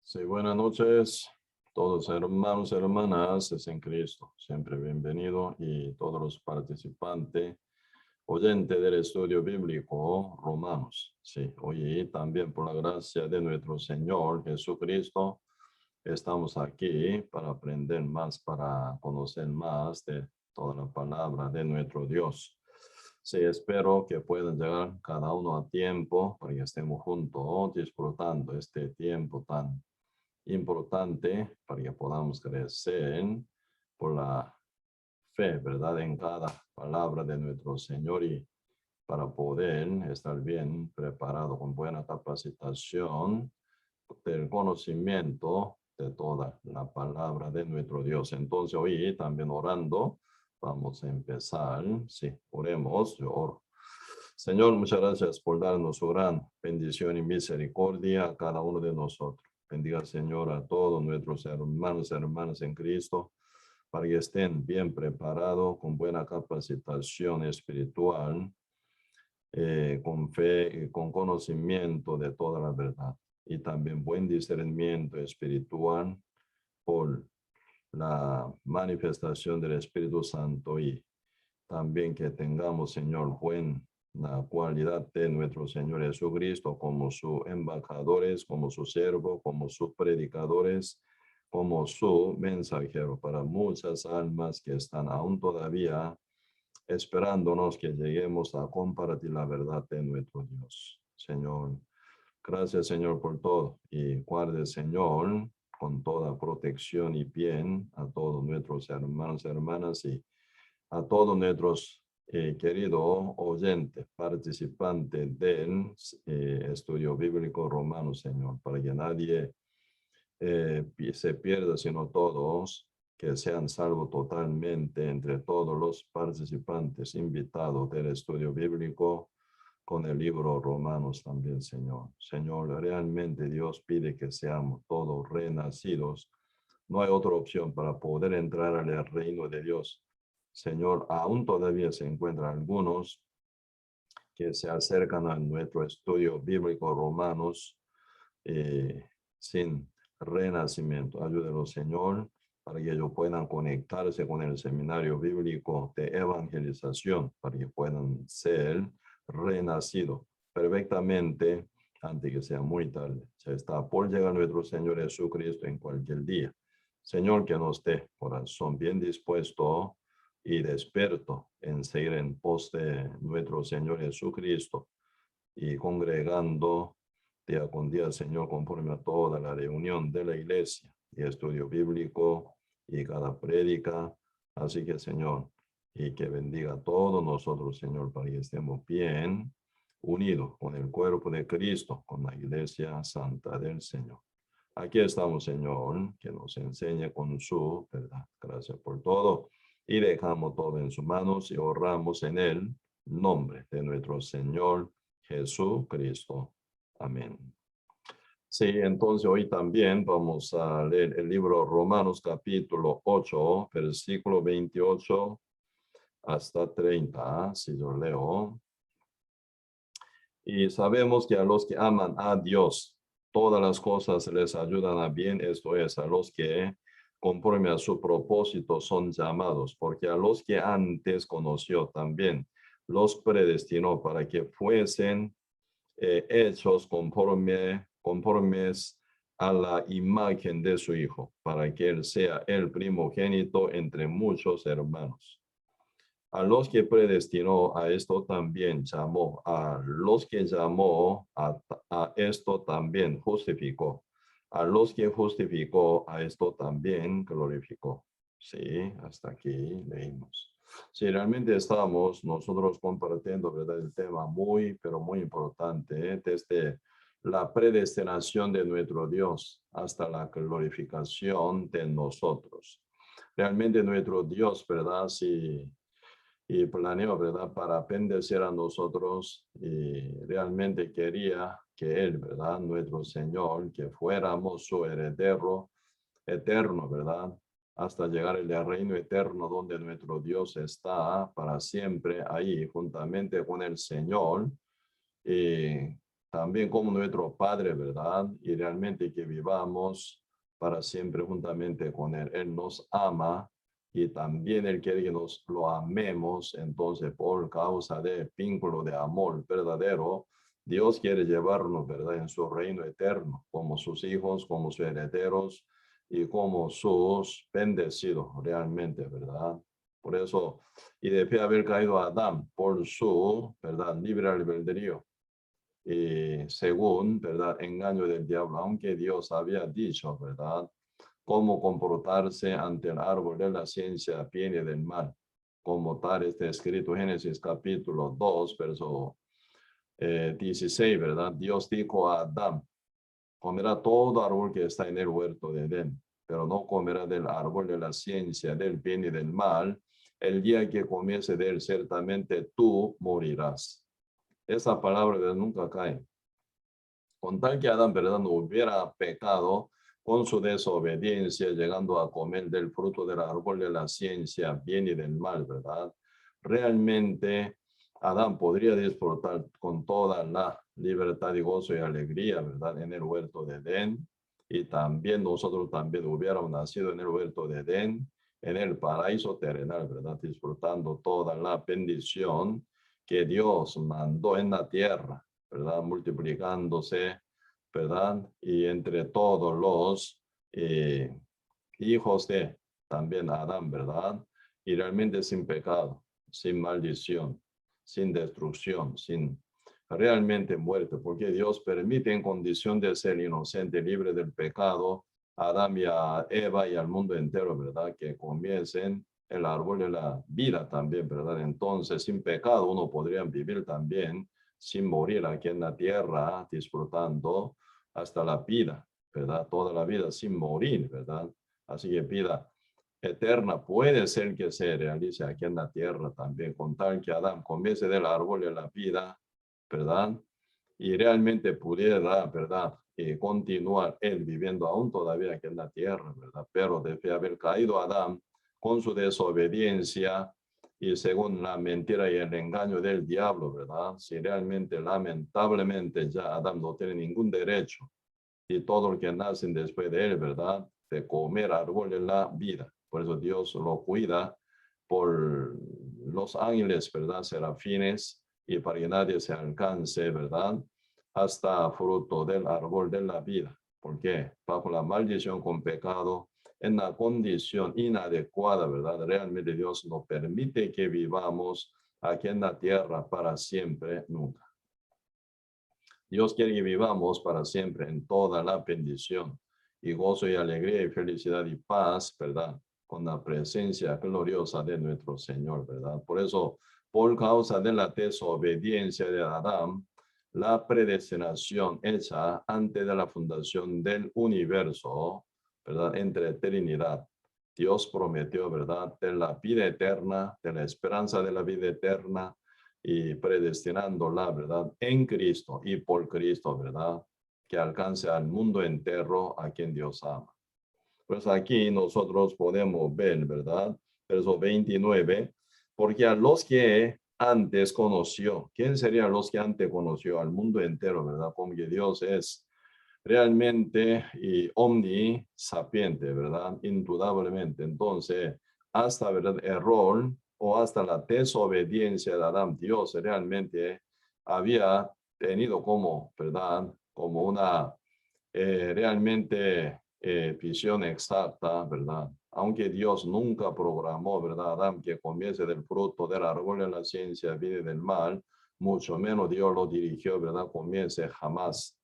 Sí, buenas noches, todos hermanos y hermanas, es en Cristo, siempre bienvenido y todos los participantes, oyentes del estudio bíblico Romanos. Sí, hoy también por la gracia de nuestro Señor Jesucristo, estamos aquí para aprender más, para conocer más de toda la palabra de nuestro Dios. Sí, espero que puedan llegar cada uno a tiempo para que estemos juntos disfrutando este tiempo tan importante para que podamos crecer por la fe, ¿verdad? En cada palabra de nuestro Señor y para poder estar bien preparado con buena capacitación del conocimiento de toda la palabra de nuestro Dios. Entonces hoy también orando, vamos a empezar. Sí, oremos, yo oro. Señor, muchas gracias por darnos su gran bendición y misericordia a cada uno de nosotros. Bendiga, Señor, a todos nuestros hermanos y hermanas en Cristo, para que estén bien preparados, con buena capacitación espiritual, con fe y con conocimiento de toda la verdad, y también buen discernimiento espiritual por la manifestación del Espíritu Santo, y también que tengamos, Señor, la cualidad de nuestro Señor Jesucristo como sus embajadores, como su siervo, como sus predicadores, como su mensajero para muchas almas que están aún todavía esperándonos que lleguemos a compartir la verdad de nuestro Dios. Señor, gracias, Señor, por todo, y guarde, Señor, con toda protección y bien a todos nuestros hermanos y hermanas, y a todos nuestros queridos oyentes, participantes del estudio bíblico romano, Señor, para que nadie se pierda, sino todos que sean salvos totalmente entre todos los participantes invitados del estudio bíblico con el libro Romanos también, Señor. Señor, realmente Dios pide que seamos todos renacidos. No hay otra opción para poder entrar al reino de Dios. Señor, aún todavía se encuentran algunos que se acercan a nuestro estudio bíblico Romanos sin renacimiento. Ayúdenos, Señor, para que ellos puedan conectarse con el seminario bíblico de evangelización, para que puedan ser renacidos perfectamente antes que sea muy tarde. Se está por llegar nuestro Señor Jesucristo en cualquier día. Señor, que nos dé corazón bien dispuesto y despierto en seguir en pos de nuestro Señor Jesucristo, y congregando día con día, Señor, conforme a toda la reunión de la iglesia y estudio bíblico y cada prédica. Así que, Señor, y que bendiga a todos nosotros, Señor, para que estemos bien unidos con el cuerpo de Cristo, con la iglesia santa del Señor. Aquí estamos, Señor, que nos enseñe con su verdad. Gracias por todo. Y dejamos todo en sus manos y oramos en el nombre de nuestro Señor Jesucristo. Amén. Sí, entonces hoy también vamos a leer el libro Romanos capítulo 8, versículo 28 hasta 30, si yo leo. Y sabemos que a los que aman a Dios, todas las cosas les ayudan a bien, esto es, a los que conforme a su propósito son llamados, porque a los que antes conoció también los predestinó para que fuesen hechos conformes a la imagen de su Hijo, para que Él sea el primogénito entre muchos hermanos. A los que predestinó, a esto también llamó. A los que llamó, a esto también justificó. A los que justificó, a esto también glorificó. Sí, hasta aquí leímos. Sí, realmente estamos nosotros compartiendo, ¿verdad? El tema muy, pero muy importante, desde la predestinación de nuestro Dios hasta la glorificación de nosotros. Realmente nuestro Dios, ¿verdad? Sí, y planeó, ¿verdad? Para bendecir a nosotros, y realmente quería que Él, ¿verdad? Nuestro Señor, que fuéramos su heredero eterno, ¿verdad? Hasta llegar al reino eterno donde nuestro Dios está para siempre ahí, juntamente con el Señor. Y también como nuestro Padre, ¿verdad? Y realmente que vivamos para siempre juntamente con Él. Él nos ama y también Él quiere que nos lo amemos. Entonces, por causa del vínculo de amor verdadero, Dios quiere llevarnos, ¿verdad?, en su reino eterno, como sus hijos, como sus herederos y como sus bendecidos, realmente, ¿verdad? Por eso, y debe haber caído Adán por su, ¿verdad?, libre albedrío. Y según, ¿verdad?, engaño del diablo, aunque Dios había dicho, ¿verdad?, cómo comportarse ante el árbol de la ciencia bien y del mal. Como tal está escrito en Génesis capítulo 2, verso 16, ¿verdad? Dios dijo a Adán, comerá todo árbol que está en el huerto de Edén, pero no comerá del árbol de la ciencia del bien y del mal. El día que comiese de él, ciertamente tú morirás. Esa palabra de nunca cae. Con tal que Adán, ¿verdad?, no hubiera pecado con su desobediencia, llegando a comer del fruto del árbol de la ciencia, bien y del mal, ¿verdad? Realmente Adán podría disfrutar con toda la libertad y gozo y alegría, ¿verdad?, en el huerto de Edén. Y también nosotros también hubiéramos nacido en el huerto de Edén, en el paraíso terrenal, ¿verdad?, disfrutando toda la bendición que Dios mandó en la tierra, ¿verdad?, multiplicándose, ¿verdad? Y entre todos los hijos de también Adán, ¿verdad? Y realmente sin pecado, sin maldición, sin destrucción, sin realmente muerte, porque Dios permite en condición de ser inocente, libre del pecado, a Adán y a Eva y al mundo entero, ¿verdad?, que comiencen el árbol de la vida también, ¿verdad? Entonces, sin pecado uno podría vivir también sin morir aquí en la tierra, disfrutando hasta la vida, ¿verdad? Toda la vida sin morir, ¿verdad? Así que vida eterna puede ser que se realice aquí en la tierra también, con tal que Adán comience del árbol de la vida, ¿verdad? Y realmente pudiera, ¿verdad?, continuar él viviendo aún todavía aquí en la tierra, ¿verdad? Pero debe haber caído Adán con su desobediencia y según la mentira y el engaño del diablo, ¿verdad? Si realmente, lamentablemente, ya Adán no tiene ningún derecho y todo lo que nacen después de él, ¿verdad?, de comer árbol de la vida. Por eso Dios lo cuida por los ángeles, ¿verdad?, serafines, y para que nadie se alcance, ¿verdad?, hasta fruto del árbol de la vida. ¿Por qué? Bajo la maldición con pecado, en la condición inadecuada, ¿verdad? Realmente Dios no permite que vivamos aquí en la tierra para siempre, nunca. Dios quiere que vivamos para siempre en toda la bendición y gozo y alegría y felicidad y paz, ¿verdad?, con la presencia gloriosa de nuestro Señor, ¿verdad? Por eso, por causa de la desobediencia de Adán, la predestinación hecha antes de la fundación del universo, ¿verdad?, entre Trinidad, Dios prometió, ¿verdad?, de la vida eterna, de la esperanza de la vida eterna, y predestinando la verdad en Cristo y por Cristo, ¿verdad?, que alcance al mundo entero a quien Dios ama. Pues aquí nosotros podemos ver, ¿verdad? Verso 29, porque a los que antes conoció, ¿quién serían los que antes conoció? Al mundo entero, ¿verdad? Como que Dios es realmente y omnisapiente, ¿verdad? Indudablemente. Entonces, hasta, ¿verdad?, error o hasta la desobediencia de Adán, Dios realmente había tenido como, ¿verdad?, como una realmente visión exacta, ¿verdad? Aunque Dios nunca programó, ¿verdad?, Adán que comiese del fruto del árbol de la ciencia, vida y del mal, mucho menos Dios lo dirigió, ¿verdad?, comience jamás.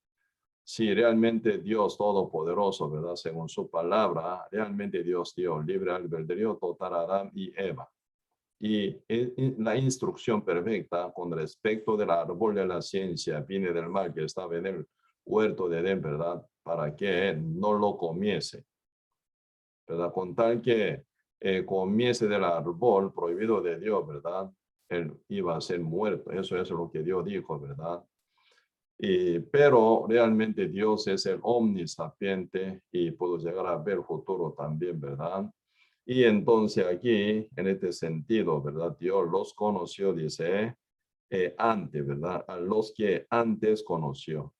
Si realmente Dios Todopoderoso, ¿verdad?, según su palabra, realmente Dios dio libre albedrío total a Adán y Eva. Y la instrucción perfecta con respecto del árbol de la ciencia, bien y del mal, que estaba en el huerto de Edén, ¿verdad?, para que él no lo comiese, ¿verdad? Con tal que comiese del árbol prohibido de Dios, ¿verdad?, él iba a ser muerto. Eso es lo que Dios dijo, ¿verdad? Pero realmente Dios es el omnisapiente y puedo llegar a ver futuro también, ¿verdad? Y entonces aquí, en este sentido, ¿verdad?, Dios los conoció, dice, antes, ¿verdad? A los que antes conoció.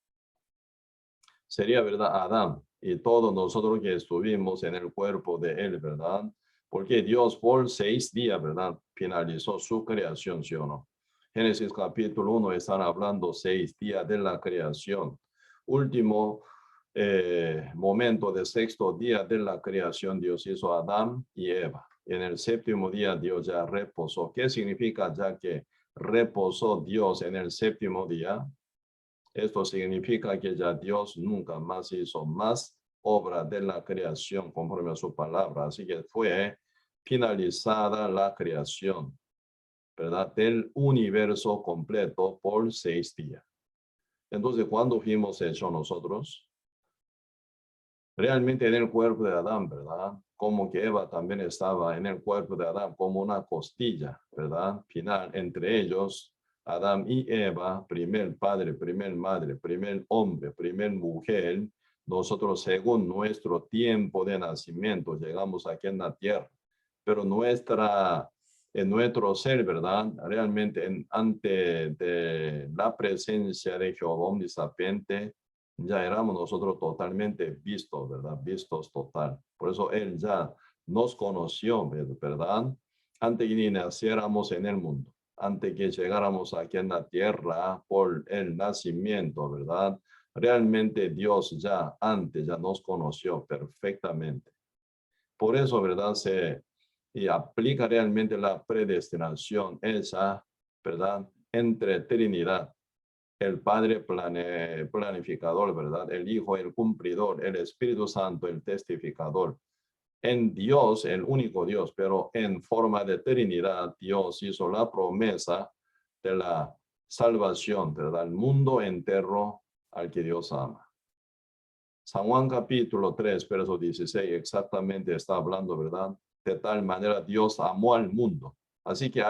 Sería, ¿verdad? Adán y todos nosotros que estuvimos en el cuerpo de él, ¿verdad? Porque Dios por 6 días, ¿verdad? Finalizó su creación, ¿sí o no? Génesis capítulo 1 están hablando 6 días de la creación. Último momento de 6º día de la creación, Dios hizo a Adán y Eva. En el 7º día Dios ya reposó. ¿Qué significa ya que reposó Dios en el 7º día? Esto significa que ya Dios nunca más hizo más obra de la creación conforme a su palabra. Así que fue finalizada la creación, ¿verdad? Del universo completo por 6 días. Entonces, ¿cuándo fuimos hechos nosotros? Realmente en el cuerpo de Adán, ¿verdad? Como que Eva también estaba en el cuerpo de Adán como una costilla, ¿verdad? Final entre ellos, Adán y Eva, primer padre, primer madre, primer hombre, primer mujer. Nosotros según nuestro tiempo de nacimiento llegamos aquí en la tierra, pero en nuestro ser, ¿verdad? Realmente ante de la presencia de Jehová omnisapiente, ya éramos nosotros totalmente vistos, ¿verdad? Vistos total. Por eso Él ya nos conoció, ¿verdad? Antes que ni naciéramos en el mundo, antes que llegáramos aquí en la tierra por el nacimiento, ¿verdad? Realmente Dios ya antes ya nos conoció perfectamente. Por eso, ¿verdad? Y aplica realmente la predestinación, esa, ¿verdad? Entre Trinidad, el Padre planificador, ¿verdad? El Hijo, el cumplidor, el Espíritu Santo, el testificador. En Dios, el único Dios, pero en forma de Trinidad, Dios hizo la promesa de la salvación, ¿verdad? El mundo entero al que Dios ama. San Juan capítulo 3, verso 16, exactamente está hablando, ¿verdad? De tal manera Dios amó al mundo. Así que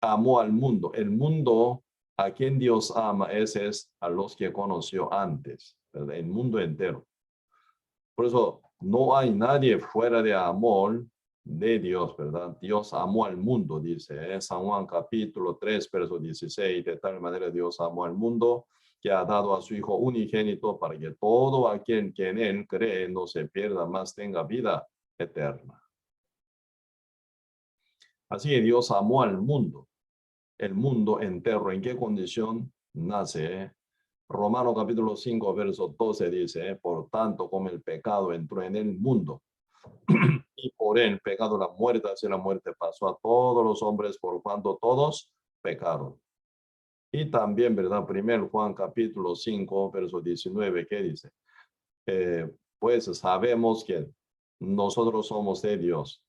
amó al mundo. El mundo a quien Dios ama, ese es a los que conoció antes, ¿verdad? El mundo entero. Por eso no hay nadie fuera de amor de Dios, ¿verdad? Dios amó al mundo, dice San Juan capítulo 3, verso 16. De tal manera Dios amó al mundo que ha dado a su Hijo unigénito para que todo aquel que en él cree no se pierda, más tenga vida eterna. Así que Dios amó al mundo, el mundo entero. ¿En qué condición nace? Romano capítulo 5, verso 12 dice, por tanto, como el pecado entró en el mundo, y por el pecado la muerte, así la muerte pasó a todos los hombres por cuanto todos pecaron. Y también, ¿verdad? Primero Juan capítulo 5, verso 19, ¿qué dice? Pues sabemos que nosotros somos de Dios,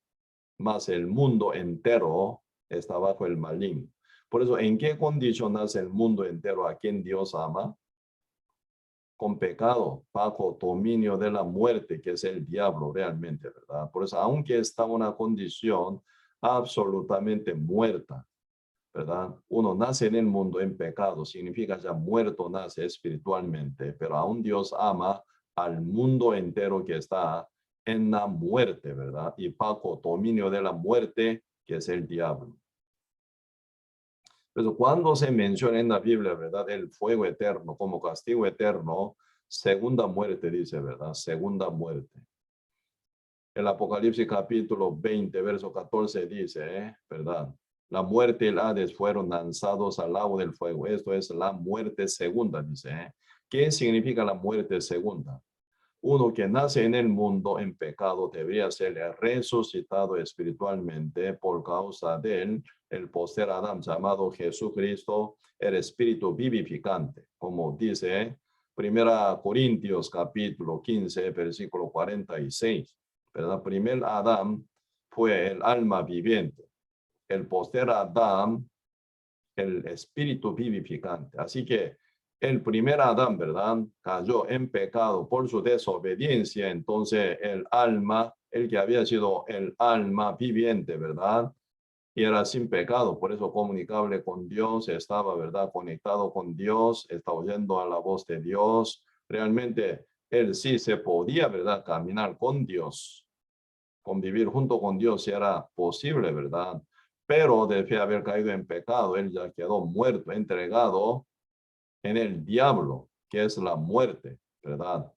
mas el mundo entero está bajo el maligno. Por eso, ¿en qué condición nace el mundo entero a quien Dios ama? Con pecado, bajo dominio de la muerte, que es el diablo realmente, ¿verdad? Por eso, aunque está en una condición absolutamente muerta, ¿verdad? Uno nace en el mundo en pecado, significa ya muerto nace espiritualmente, pero aún Dios ama al mundo entero que está en la muerte, ¿verdad? Y bajo dominio de la muerte, que es el diablo. Pero cuando se menciona en la Biblia, ¿verdad? El fuego eterno como castigo eterno, segunda muerte, dice, ¿verdad? Segunda muerte. El Apocalipsis capítulo 20, verso 14 dice, ¿verdad? La muerte y el Hades fueron lanzados al lago del fuego. Esto es la muerte segunda, dice. ¿Qué significa la muerte segunda? Uno que nace en el mundo en pecado debería ser resucitado espiritualmente por causa de él, el poster Adán llamado Jesucristo, el espíritu vivificante, como dice Primera Corintios capítulo 15, versículo 46. ¿Verdad? Primer Adán fue el alma viviente, el poster Adán, el espíritu vivificante. Así que el primer Adán, ¿verdad? Cayó en pecado por su desobediencia. Entonces el alma, el que había sido el alma viviente, ¿verdad? Y era sin pecado, por eso comunicable con Dios, estaba, ¿verdad? Conectado con Dios, está oyendo a la voz de Dios. Realmente él sí se podía, ¿verdad? Caminar con Dios, convivir junto con Dios si era posible, ¿verdad? Pero después de haber caído en pecado, él ya quedó muerto, entregado en el diablo, que es la muerte, ¿verdad?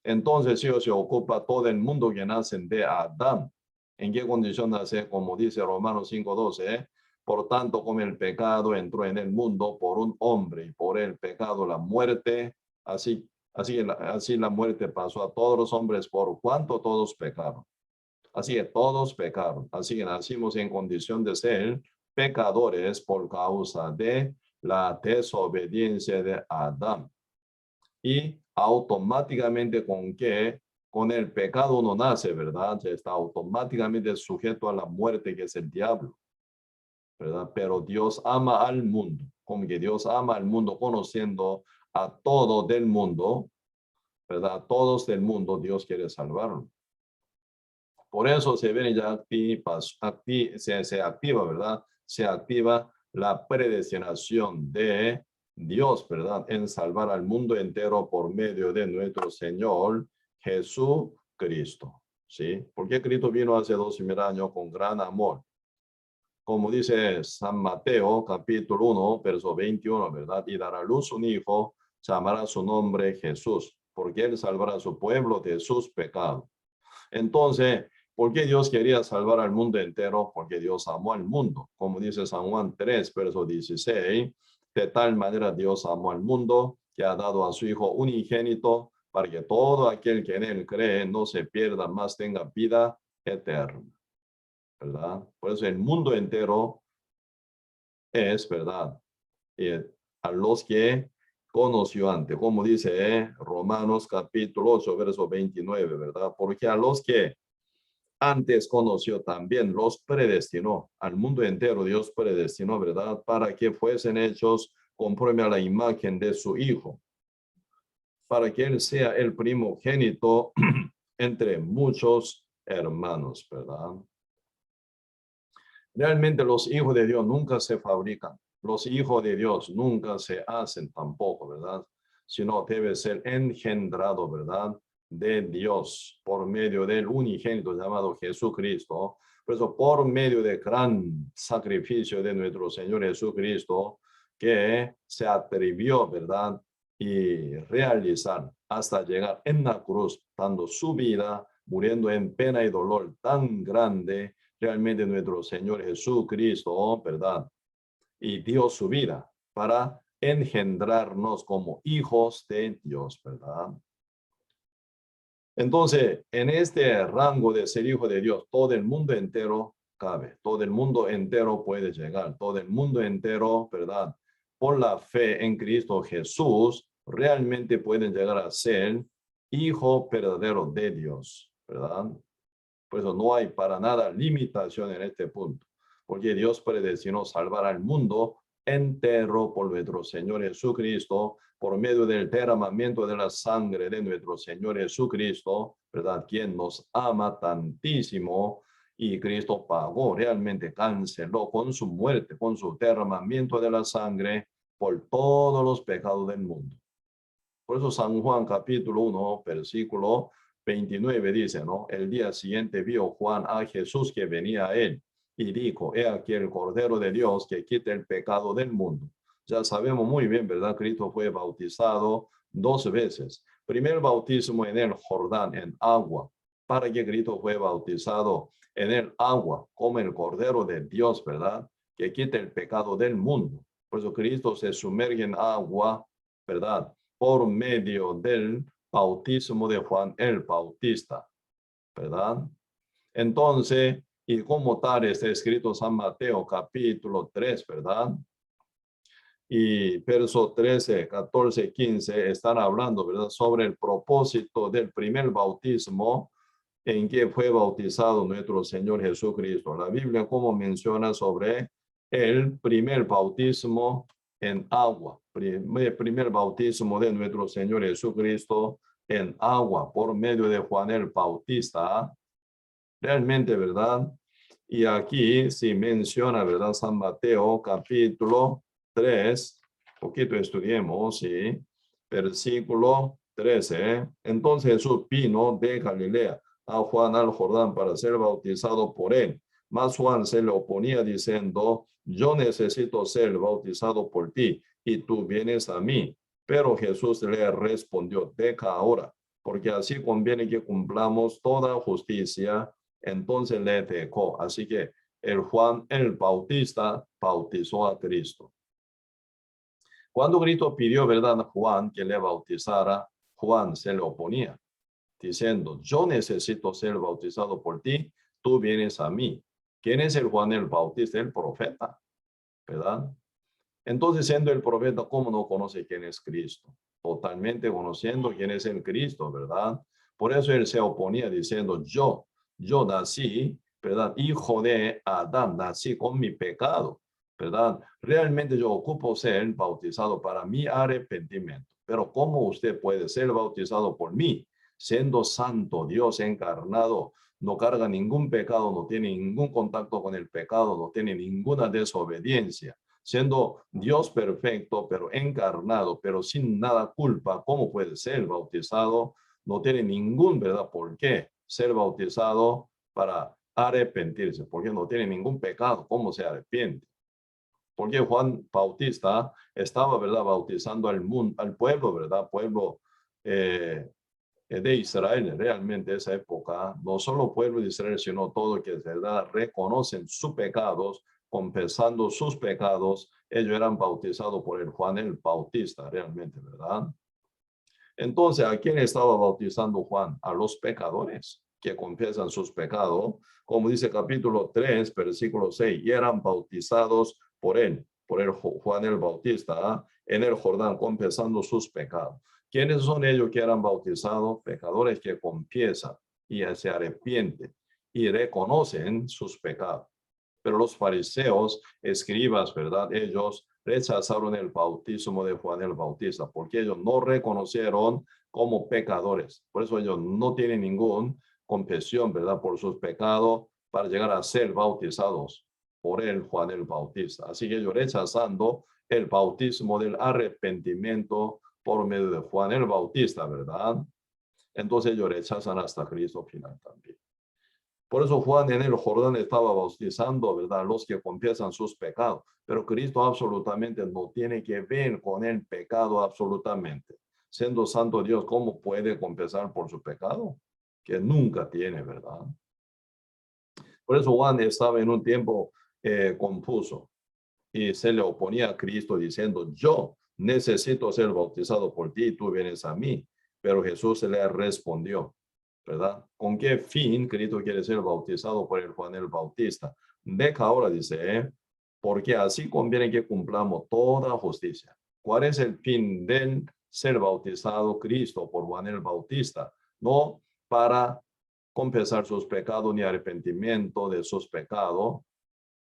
Entonces Dios se ocupa todo el mundo que nacen de Adán. ¿En qué condición nace? Como dice Romanos 5:12, por tanto, como el pecado entró en el mundo por un hombre y por el pecado la muerte, así la muerte pasó a todos los hombres por cuanto todos pecaron. Así que todos pecaron. Así que nacimos en condición de ser pecadores por causa de la desobediencia de Adán. Y automáticamente con el pecado uno nace, ¿verdad? Ya está automáticamente sujeto a la muerte, que es el diablo, ¿verdad? Pero Dios ama al mundo, como que Dios ama al mundo conociendo a todo del mundo, ¿verdad? Todos del mundo Dios quiere salvarlo. Por eso se viene ya se activa, ¿verdad? Se activa la predestinación de Dios, ¿verdad? En salvar al mundo entero por medio de nuestro Señor Jesucristo, ¿sí? Porque Cristo vino hace 2000 años con gran amor. Como dice San Mateo, capítulo 1, verso 21, ¿verdad? Y dará a luz un hijo, llamará su nombre Jesús, porque él salvará a su pueblo de sus pecados. Entonces, ¿por qué Dios quería salvar al mundo entero? Porque Dios amó al mundo. Como dice San Juan 3, verso 16, de tal manera Dios amó al mundo que ha dado a su Hijo unigénito para que todo aquel que en él cree no se pierda, más tenga vida eterna, ¿verdad? Por eso el mundo entero es, ¿verdad? A los que conoció antes, como dice Romanos capítulo 8, verso 29, ¿verdad? Porque a los que antes conoció también, los predestinó, al mundo entero Dios predestinó, ¿verdad? Para que fuesen hechos conforme a la imagen de su Hijo, para que Él sea el primogénito entre muchos hermanos, ¿verdad? Realmente los hijos de Dios nunca se fabrican, los hijos de Dios nunca se hacen tampoco, ¿verdad? Sino debe ser engendrado, ¿verdad? De Dios por medio del unigénito llamado Jesucristo. Por eso, por medio del gran sacrificio de nuestro Señor Jesucristo, que se atrevió, ¿verdad? Y realizar hasta llegar en la cruz, dando su vida, muriendo en pena y dolor tan grande, realmente nuestro Señor Jesucristo, ¿verdad? Y dio su vida para engendrarnos como hijos de Dios, ¿verdad? Entonces, en este rango de ser hijo de Dios, todo el mundo entero cabe, todo el mundo entero puede llegar, todo el mundo entero, ¿verdad? Por la fe en Cristo Jesús, realmente pueden llegar a ser hijo verdadero de Dios, ¿verdad? Por eso no hay para nada limitación en este punto, porque Dios predestinó salvar al mundo entero por nuestro Señor Jesucristo, por medio del derramamiento de la sangre de nuestro Señor Jesucristo, ¿verdad? Quien nos ama tantísimo, y Cristo pagó, realmente canceló con su muerte, con su derramamiento de la sangre por todos los pecados del mundo. Por eso San Juan capítulo 1, versículo 29 dice, ¿no? El día siguiente vio Juan a Jesús que venía a él y dijo, he aquí el Cordero de Dios que quita el pecado del mundo. Ya sabemos muy bien, ¿verdad? Cristo fue bautizado 2 veces. Primer bautismo en el Jordán, en agua, para que Cristo fue bautizado en el agua, como el Cordero de Dios, ¿verdad? Que quita el pecado del mundo. Por eso Cristo se sumerge en agua, ¿verdad? Por medio del bautismo de Juan el Bautista, ¿verdad? Entonces, y como tal está escrito San Mateo capítulo 3, ¿verdad? Y verso 13, 14, 15 están hablando, ¿verdad? Sobre el propósito del primer bautismo en que fue bautizado nuestro Señor Jesucristo. La Biblia como menciona sobre el primer bautismo en agua, el primer bautismo de nuestro Señor Jesucristo en agua por medio de Juan el Bautista. Realmente, ¿verdad? Y aquí sí menciona, ¿verdad? San Mateo capítulo 3, poquito estudiemos, ¿sí? Versículo 13. Entonces Jesús vino de Galilea a Juan al Jordán para ser bautizado por él. Mas Juan se le oponía diciendo, yo necesito ser bautizado por ti y tú vienes a mí. Pero Jesús le respondió, deja ahora, porque así conviene que cumplamos toda justicia. Entonces le dejó. Así que el Juan el Bautista bautizó a Cristo. Cuando Cristo pidió, ¿verdad?, a Juan que le bautizara, Juan se le oponía, diciendo, yo necesito ser bautizado por ti, tú vienes a mí. ¿Quién es el Juan el Bautista? El profeta, ¿verdad? Entonces, siendo el profeta, ¿cómo no conoce quién es Cristo? Totalmente conociendo quién es el Cristo, ¿verdad? Por eso él se oponía diciendo, yo nací, ¿verdad? Hijo de Adán, nací con mi pecado, ¿verdad? Realmente yo ocupo ser bautizado para mi arrepentimiento. Pero ¿cómo usted puede ser bautizado por mí? Siendo santo, Dios encarnado, no carga ningún pecado, no tiene ningún contacto con el pecado, no tiene ninguna desobediencia. Siendo Dios perfecto, pero encarnado, pero sin nada culpa, ¿cómo puede ser bautizado? No tiene ningún, ¿verdad? ¿Por qué ser bautizado para arrepentirse? Porque no tiene ningún pecado. ¿Cómo se arrepiente? Porque Juan Bautista estaba, ¿verdad?, bautizando al mundo, al pueblo, ¿verdad? Pueblo de Israel, realmente esa época, no solo pueblo de Israel, sino todo que, ¿verdad?, reconocen sus pecados, confesando sus pecados, ellos eran bautizados por el Juan el Bautista, realmente, ¿verdad? Entonces, ¿a quién estaba bautizando Juan? A los pecadores que confiesan sus pecados, como dice capítulo 3, versículo 6, y eran bautizados por él, por el Juan el Bautista, en el Jordán, confesando sus pecados. ¿Quiénes son ellos que eran bautizados? Pecadores que confiesan y se arrepienten y reconocen sus pecados. Pero los fariseos, escribas, ¿verdad? Ellos rechazaron el bautismo de Juan el Bautista porque ellos no reconocieron como pecadores. Por eso ellos no tienen ninguna confesión, ¿verdad?, por sus pecados para llegar a ser bautizados por el Juan el Bautista. Así que ellos rechazando el bautismo del arrepentimiento por medio de Juan el Bautista, ¿verdad? Entonces ellos rechazan hasta Cristo final también. Por eso Juan en el Jordán estaba bautizando, ¿verdad?, los que confiesan sus pecados. Pero Cristo absolutamente no tiene que ver con el pecado absolutamente. Siendo santo Dios, ¿cómo puede confesar por su pecado? Que nunca tiene, ¿verdad? Por eso Juan estaba en un tiempo confuso y se le oponía a Cristo diciendo, yo necesito ser bautizado por ti y tú vienes a mí. Pero Jesús se le respondió, ¿verdad? ¿Con qué fin Cristo quiere ser bautizado por el Juan el Bautista? Deja ahora, dice, porque así conviene que cumplamos toda justicia. ¿Cuál es el fin del ser bautizado Cristo por Juan el Bautista? No para confesar sus pecados ni arrepentimiento de sus pecados,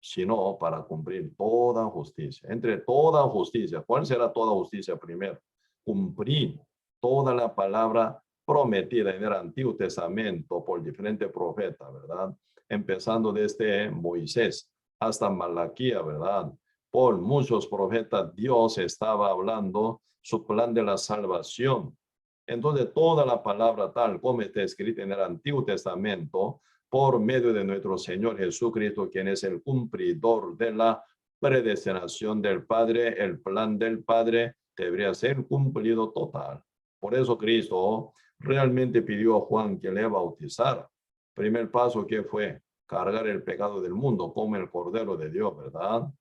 sino para cumplir toda justicia. Entre toda justicia, ¿cuál será toda justicia primero? Cumplir toda la palabra prometida en el Antiguo Testamento por diferentes profetas, ¿verdad? Empezando desde Moisés hasta Malaquía, ¿verdad? Por muchos profetas Dios estaba hablando su plan de la salvación. Entonces toda la palabra tal como está escrita en el Antiguo Testamento por medio de nuestro Señor Jesucristo, quien es el cumplidor de la predestinación del Padre, el plan del Padre debería ser cumplido total. Por eso Cristo realmente pidió a Juan que le bautizara. Primer paso que fue cargar el pecado del mundo como el Cordero de Dios, ¿verdad?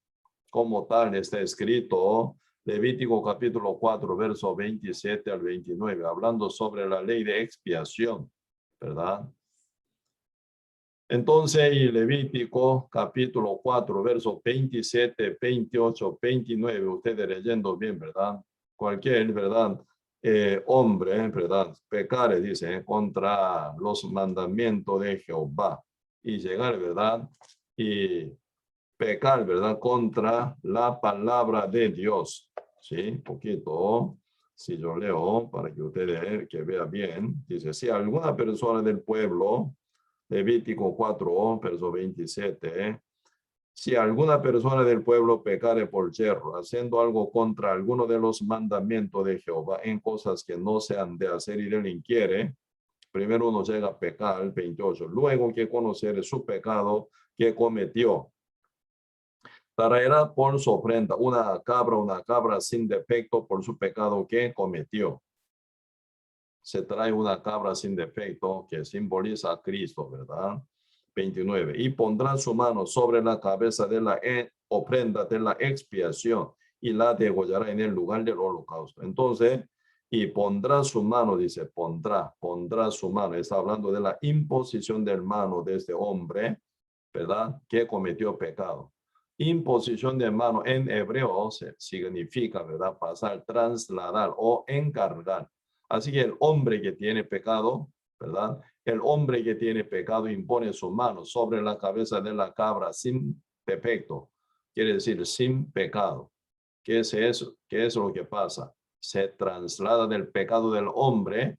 Como tal está escrito Levítico capítulo 4, verso 27 al 29, hablando sobre la ley de expiación, ¿verdad? Entonces, y Levítico capítulo 4, versos 27, 28, 29, ustedes leyendo bien, ¿verdad? Cualquier, ¿verdad? Hombre, ¿verdad? Pecare, dice, contra los mandamientos de Jehová. Y llegar, ¿verdad? Y pecar, ¿verdad? Contra la palabra de Dios. ¿Sí? Poquito. Si yo leo, para que ustedes que vea bien, dice, si alguna persona del pueblo, Levítico 4, verso 27. Si alguna persona del pueblo pecare por yerro, haciendo algo contra alguno de los mandamientos de Jehová en cosas que no se han de hacer y delinquiere, Primero uno llega a pecar, 28. Luego que conocer su pecado que cometió, traerá por su ofrenda una cabra sin defecto por su pecado que cometió. Se trae una cabra sin defecto que simboliza a Cristo, ¿verdad? 29. Y pondrá su mano sobre la cabeza de la ofrenda de la expiación y la degollará en el lugar del holocausto. Entonces, y pondrá su mano, dice, pondrá su mano. Está hablando de la imposición del mano de este hombre, ¿verdad? Que cometió pecado. Imposición de mano en hebreo significa, ¿verdad? Pasar, trasladar o encargar. Así que el hombre que tiene pecado, ¿verdad? El hombre que tiene pecado impone su mano sobre la cabeza de la cabra sin defecto. Quiere decir sin pecado. ¿Qué es eso? ¿Qué es lo que pasa? Se traslada del pecado del hombre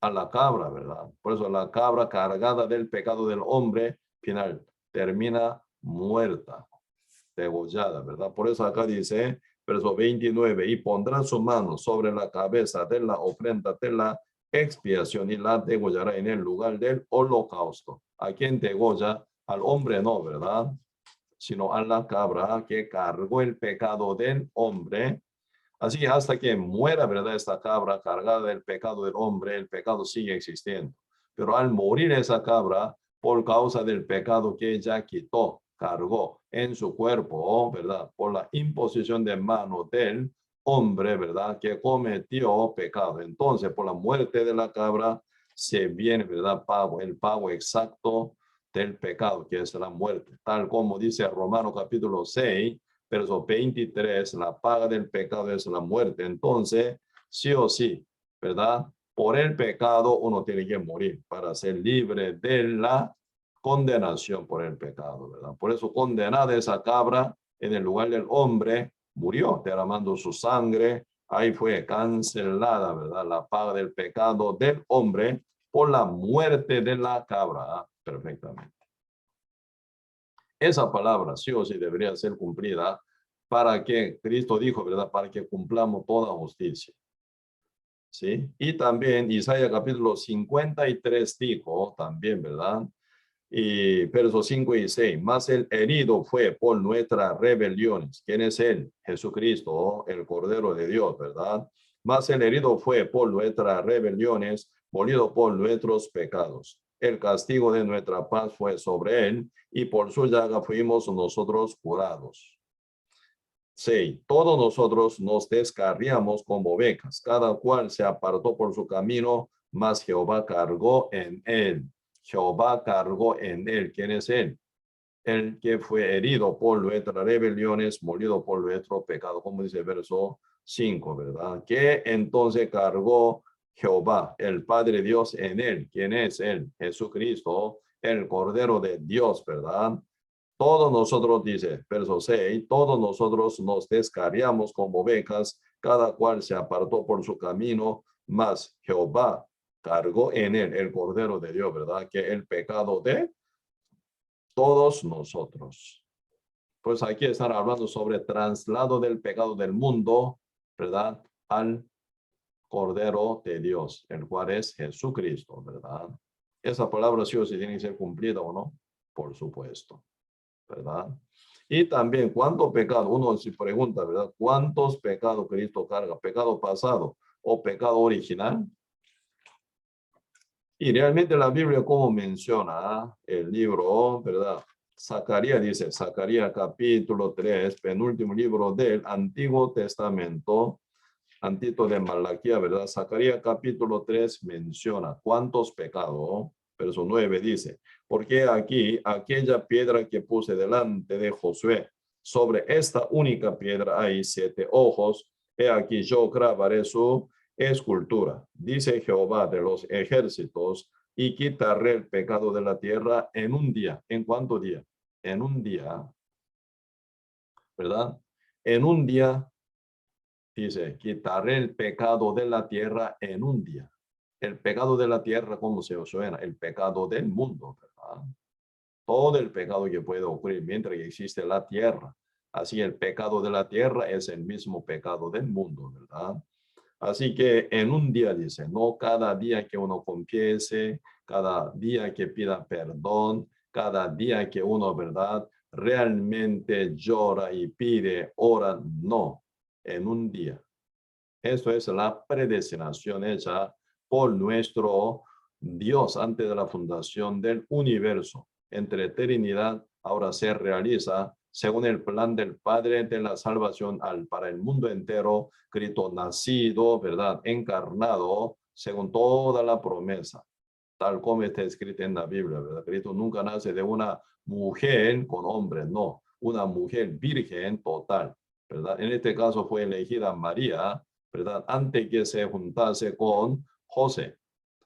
a la cabra, ¿verdad? Por eso la cabra cargada del pecado del hombre, final, termina muerta, degollada, ¿verdad? Por eso acá dice, verso 29, y pondrá su mano sobre la cabeza de la ofrenda de la expiación y la degollará en el lugar del holocausto. ¿A quién degolla? Al hombre no, ¿verdad? Sino a la cabra que cargó el pecado del hombre. Así que hasta que muera, ¿verdad? Esta cabra cargada del pecado del hombre, el pecado sigue existiendo. Pero al morir esa cabra, por causa del pecado que ella quitó, cargó en su cuerpo, ¿verdad? Por la imposición de mano del hombre, ¿verdad? Que cometió pecado. Entonces, por la muerte de la cabra, se viene, ¿verdad? El pago exacto del pecado, que es la muerte. Tal como dice Romanos capítulo 6, verso 23, la paga del pecado es la muerte. Entonces, sí o sí, ¿verdad? Por el pecado uno tiene que morir para ser libre de la condenación por el pecado, ¿verdad? Por eso condenada esa cabra en el lugar del hombre, murió derramando su sangre, ahí fue cancelada, ¿verdad? La paga del pecado del hombre por la muerte de la cabra, perfectamente. Esa palabra sí o sí debería ser cumplida para que Cristo dijo, ¿verdad? Para que cumplamos toda justicia. ¿Sí? Y también Isaías capítulo 53 dijo también, ¿verdad? Y versos 5 y 6, más el herido fue por nuestras rebeliones. ¿Quién es él? Jesucristo, el Cordero de Dios, ¿verdad? Más el herido fue por nuestras rebeliones, molido por nuestros pecados. El castigo de nuestra paz fue sobre él, y por su llaga fuimos nosotros curados. 6. Todos nosotros nos descarriamos como ovejas, cada cual se apartó por su camino, mas Jehová cargó en él. Jehová cargó en él. ¿Quién es él? El que fue herido por nuestras rebeliones, molido por nuestro pecado, como dice el verso 5, ¿verdad? Que entonces cargó Jehová, el Padre Dios en él. ¿Quién es él? Jesucristo, el Cordero de Dios, ¿verdad? Todos nosotros, dice, verso 6, todos nosotros nos descarriamos como ovejas, cada cual se apartó por su camino, mas Jehová cargó en él, el Cordero de Dios, ¿verdad? Que el pecado de todos nosotros. Pues aquí están hablando sobre traslado del pecado del mundo, ¿verdad? Al Cordero de Dios, el cual es Jesucristo, ¿verdad? Esa palabra sí o sí tiene que ser cumplida o no, por supuesto, ¿verdad? Y también, ¿cuánto pecado? Uno se pregunta, ¿verdad? ¿Cuántos pecados Cristo carga? ¿Pecado pasado o pecado original? Y realmente la Biblia, como menciona el libro, ¿verdad? Zacarías dice, Zacarías capítulo 3, penúltimo libro del Antiguo Testamento, antito de Malaquía, ¿verdad? Zacarías capítulo 3 menciona cuántos pecados. Verso 9 dice, porque aquí aquella piedra que puse delante de Josué, sobre esta única piedra hay 7 ojos, he aquí yo grabaré su escultura, dice Jehová de los ejércitos, y quitaré el pecado de la tierra en un día. ¿En cuánto día? En un día, ¿verdad? En un día, dice, quitaré el pecado de la tierra en un día. El pecado de la tierra, ¿cómo se suena? El pecado del mundo, ¿verdad? Todo el pecado que puede ocurrir mientras existe la tierra. Así el pecado de la tierra es el mismo pecado del mundo, ¿verdad? Así que en un día dice, no cada día que uno confiese, cada día que pida perdón, cada día que uno, ¿verdad? Realmente llora y pide, ora, no, en un día. Eso es la predestinación hecha por nuestro Dios antes de la fundación del universo. Entre eternidad ahora se realiza según el plan del Padre de la salvación para el mundo entero, Cristo nacido, ¿verdad? Encarnado, según toda la promesa, tal como está escrito en la Biblia, ¿verdad? Cristo nunca nace de una mujer con hombre, no, una mujer virgen total, ¿verdad? En este caso fue elegida María, ¿verdad? Antes que se juntase con José,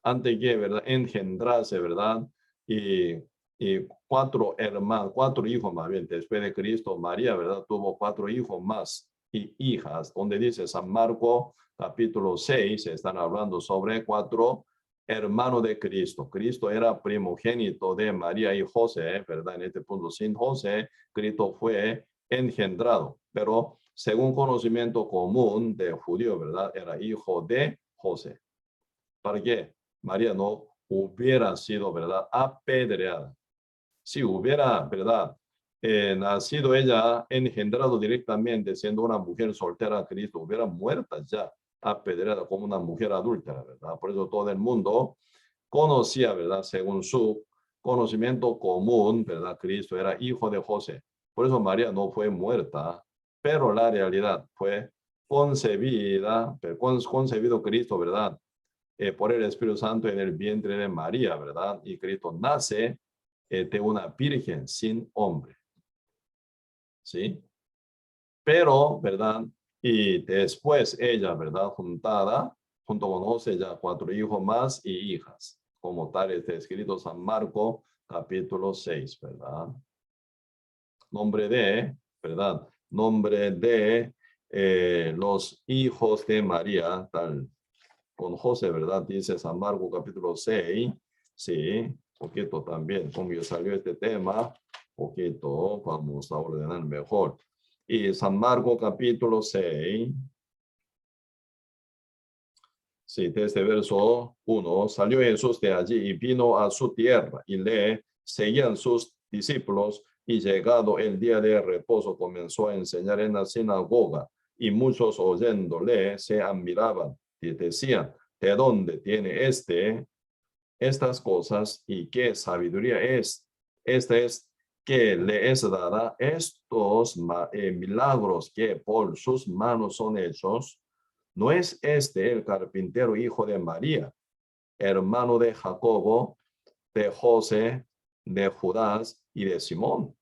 antes que, ¿verdad? Engendrase, ¿verdad? Y, y cuatro hermanos, cuatro hijos más bien, después de Cristo, María, ¿verdad? Tuvo cuatro hijos más y hijas, donde dice San Marcos, capítulo 6, están hablando sobre cuatro hermanos de Cristo. Cristo era primogénito de María y José, ¿verdad? En este punto, sin José, Cristo fue engendrado, pero según conocimiento común de judío, ¿verdad? Era hijo de José. ¿Para qué? María no hubiera sido, ¿verdad? Apedreada. Si hubiera, ¿verdad? Nacido ella engendrado directamente siendo una mujer soltera, Cristo hubiera muerta ya, apedreada como una mujer adúltera, ¿verdad? Por eso todo el mundo conocía, ¿verdad? Según su conocimiento común, ¿verdad? Cristo era hijo de José. Por eso María no fue muerta, pero la realidad fue concebida, concebido Cristo, ¿verdad? Por el Espíritu Santo en el vientre de María, ¿verdad? Y Cristo nace de una virgen sin hombre, ¿sí? Pero, ¿verdad? Y después ella, ¿verdad? Junto con José, ya cuatro hijos más y hijas. Como tal está escrito San Marcos, capítulo 6, ¿verdad? Nombre de, ¿verdad? Nombre de los hijos de María, tal con José, ¿verdad? Dice San Marcos, capítulo 6, sí, poquito también, como ya salió este tema, poquito, vamos a ordenar mejor. Y San Marcos, capítulo 6, sí, desde verso 1, salió Jesús de allí y vino a su tierra y le seguían sus discípulos y llegado el día de reposo comenzó a enseñar en la sinagoga y muchos oyéndole se admiraban y decían, ¿de dónde tiene estas cosas y qué sabiduría es? Esta es que le es dada estos milagros que por sus manos son hechos. ¿No es este el carpintero hijo de María, hermano de Jacobo, de José, de Judas y de Simón?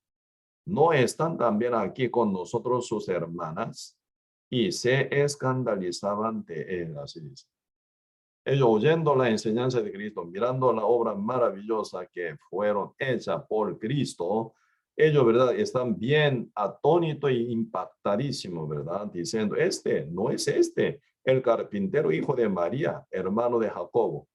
¿No están también aquí con nosotros sus hermanas? Y se escandalizaban de él, así dice. Ellos oyendo la enseñanza de Cristo, mirando la obra maravillosa que fueron hechas por Cristo, ellos, ¿verdad? Están bien atónitos e impactadísimos, ¿verdad? Diciendo, no es el carpintero hijo de María, hermano de Jacobo.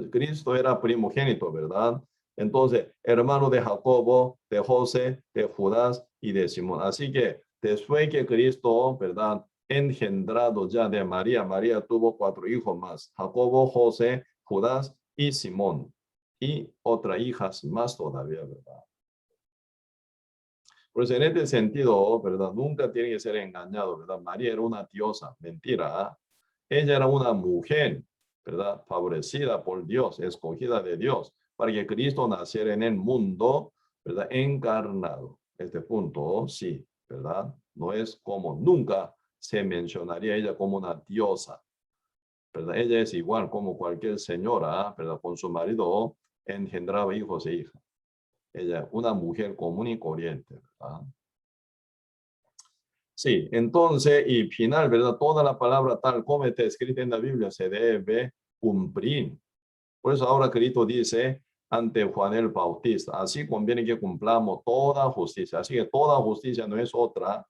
Cristo era primogénito, ¿verdad? Entonces, hermano de Jacobo, de José, de Judas y de Simón. Así que después que Cristo, ¿verdad? Engendrado ya de María, María tuvo cuatro hijos más, Jacobo, José, Judas y Simón. Y otras hijas más todavía, ¿verdad? Pues en este sentido, ¿verdad? Nunca tiene que ser engañado, ¿verdad? María era una diosa, mentira. Ella era una mujer, ¿verdad? Favorecida por Dios, escogida de Dios, para que Cristo naciera en el mundo, ¿verdad? Encarnado. Este punto, sí, ¿verdad? No es como nunca se mencionaría ella como una diosa, ¿verdad? Ella es igual como cualquier señora, ¿verdad? Con su marido engendraba hijos e hijas. Ella, una mujer común y corriente, ¿verdad? Sí, entonces, y final, ¿verdad? Toda la palabra tal como está escrita en la Biblia se debe cumplir. Por eso ahora Cristo dice ante Juan el Bautista, así conviene que cumplamos toda justicia. Así que toda justicia no es otra,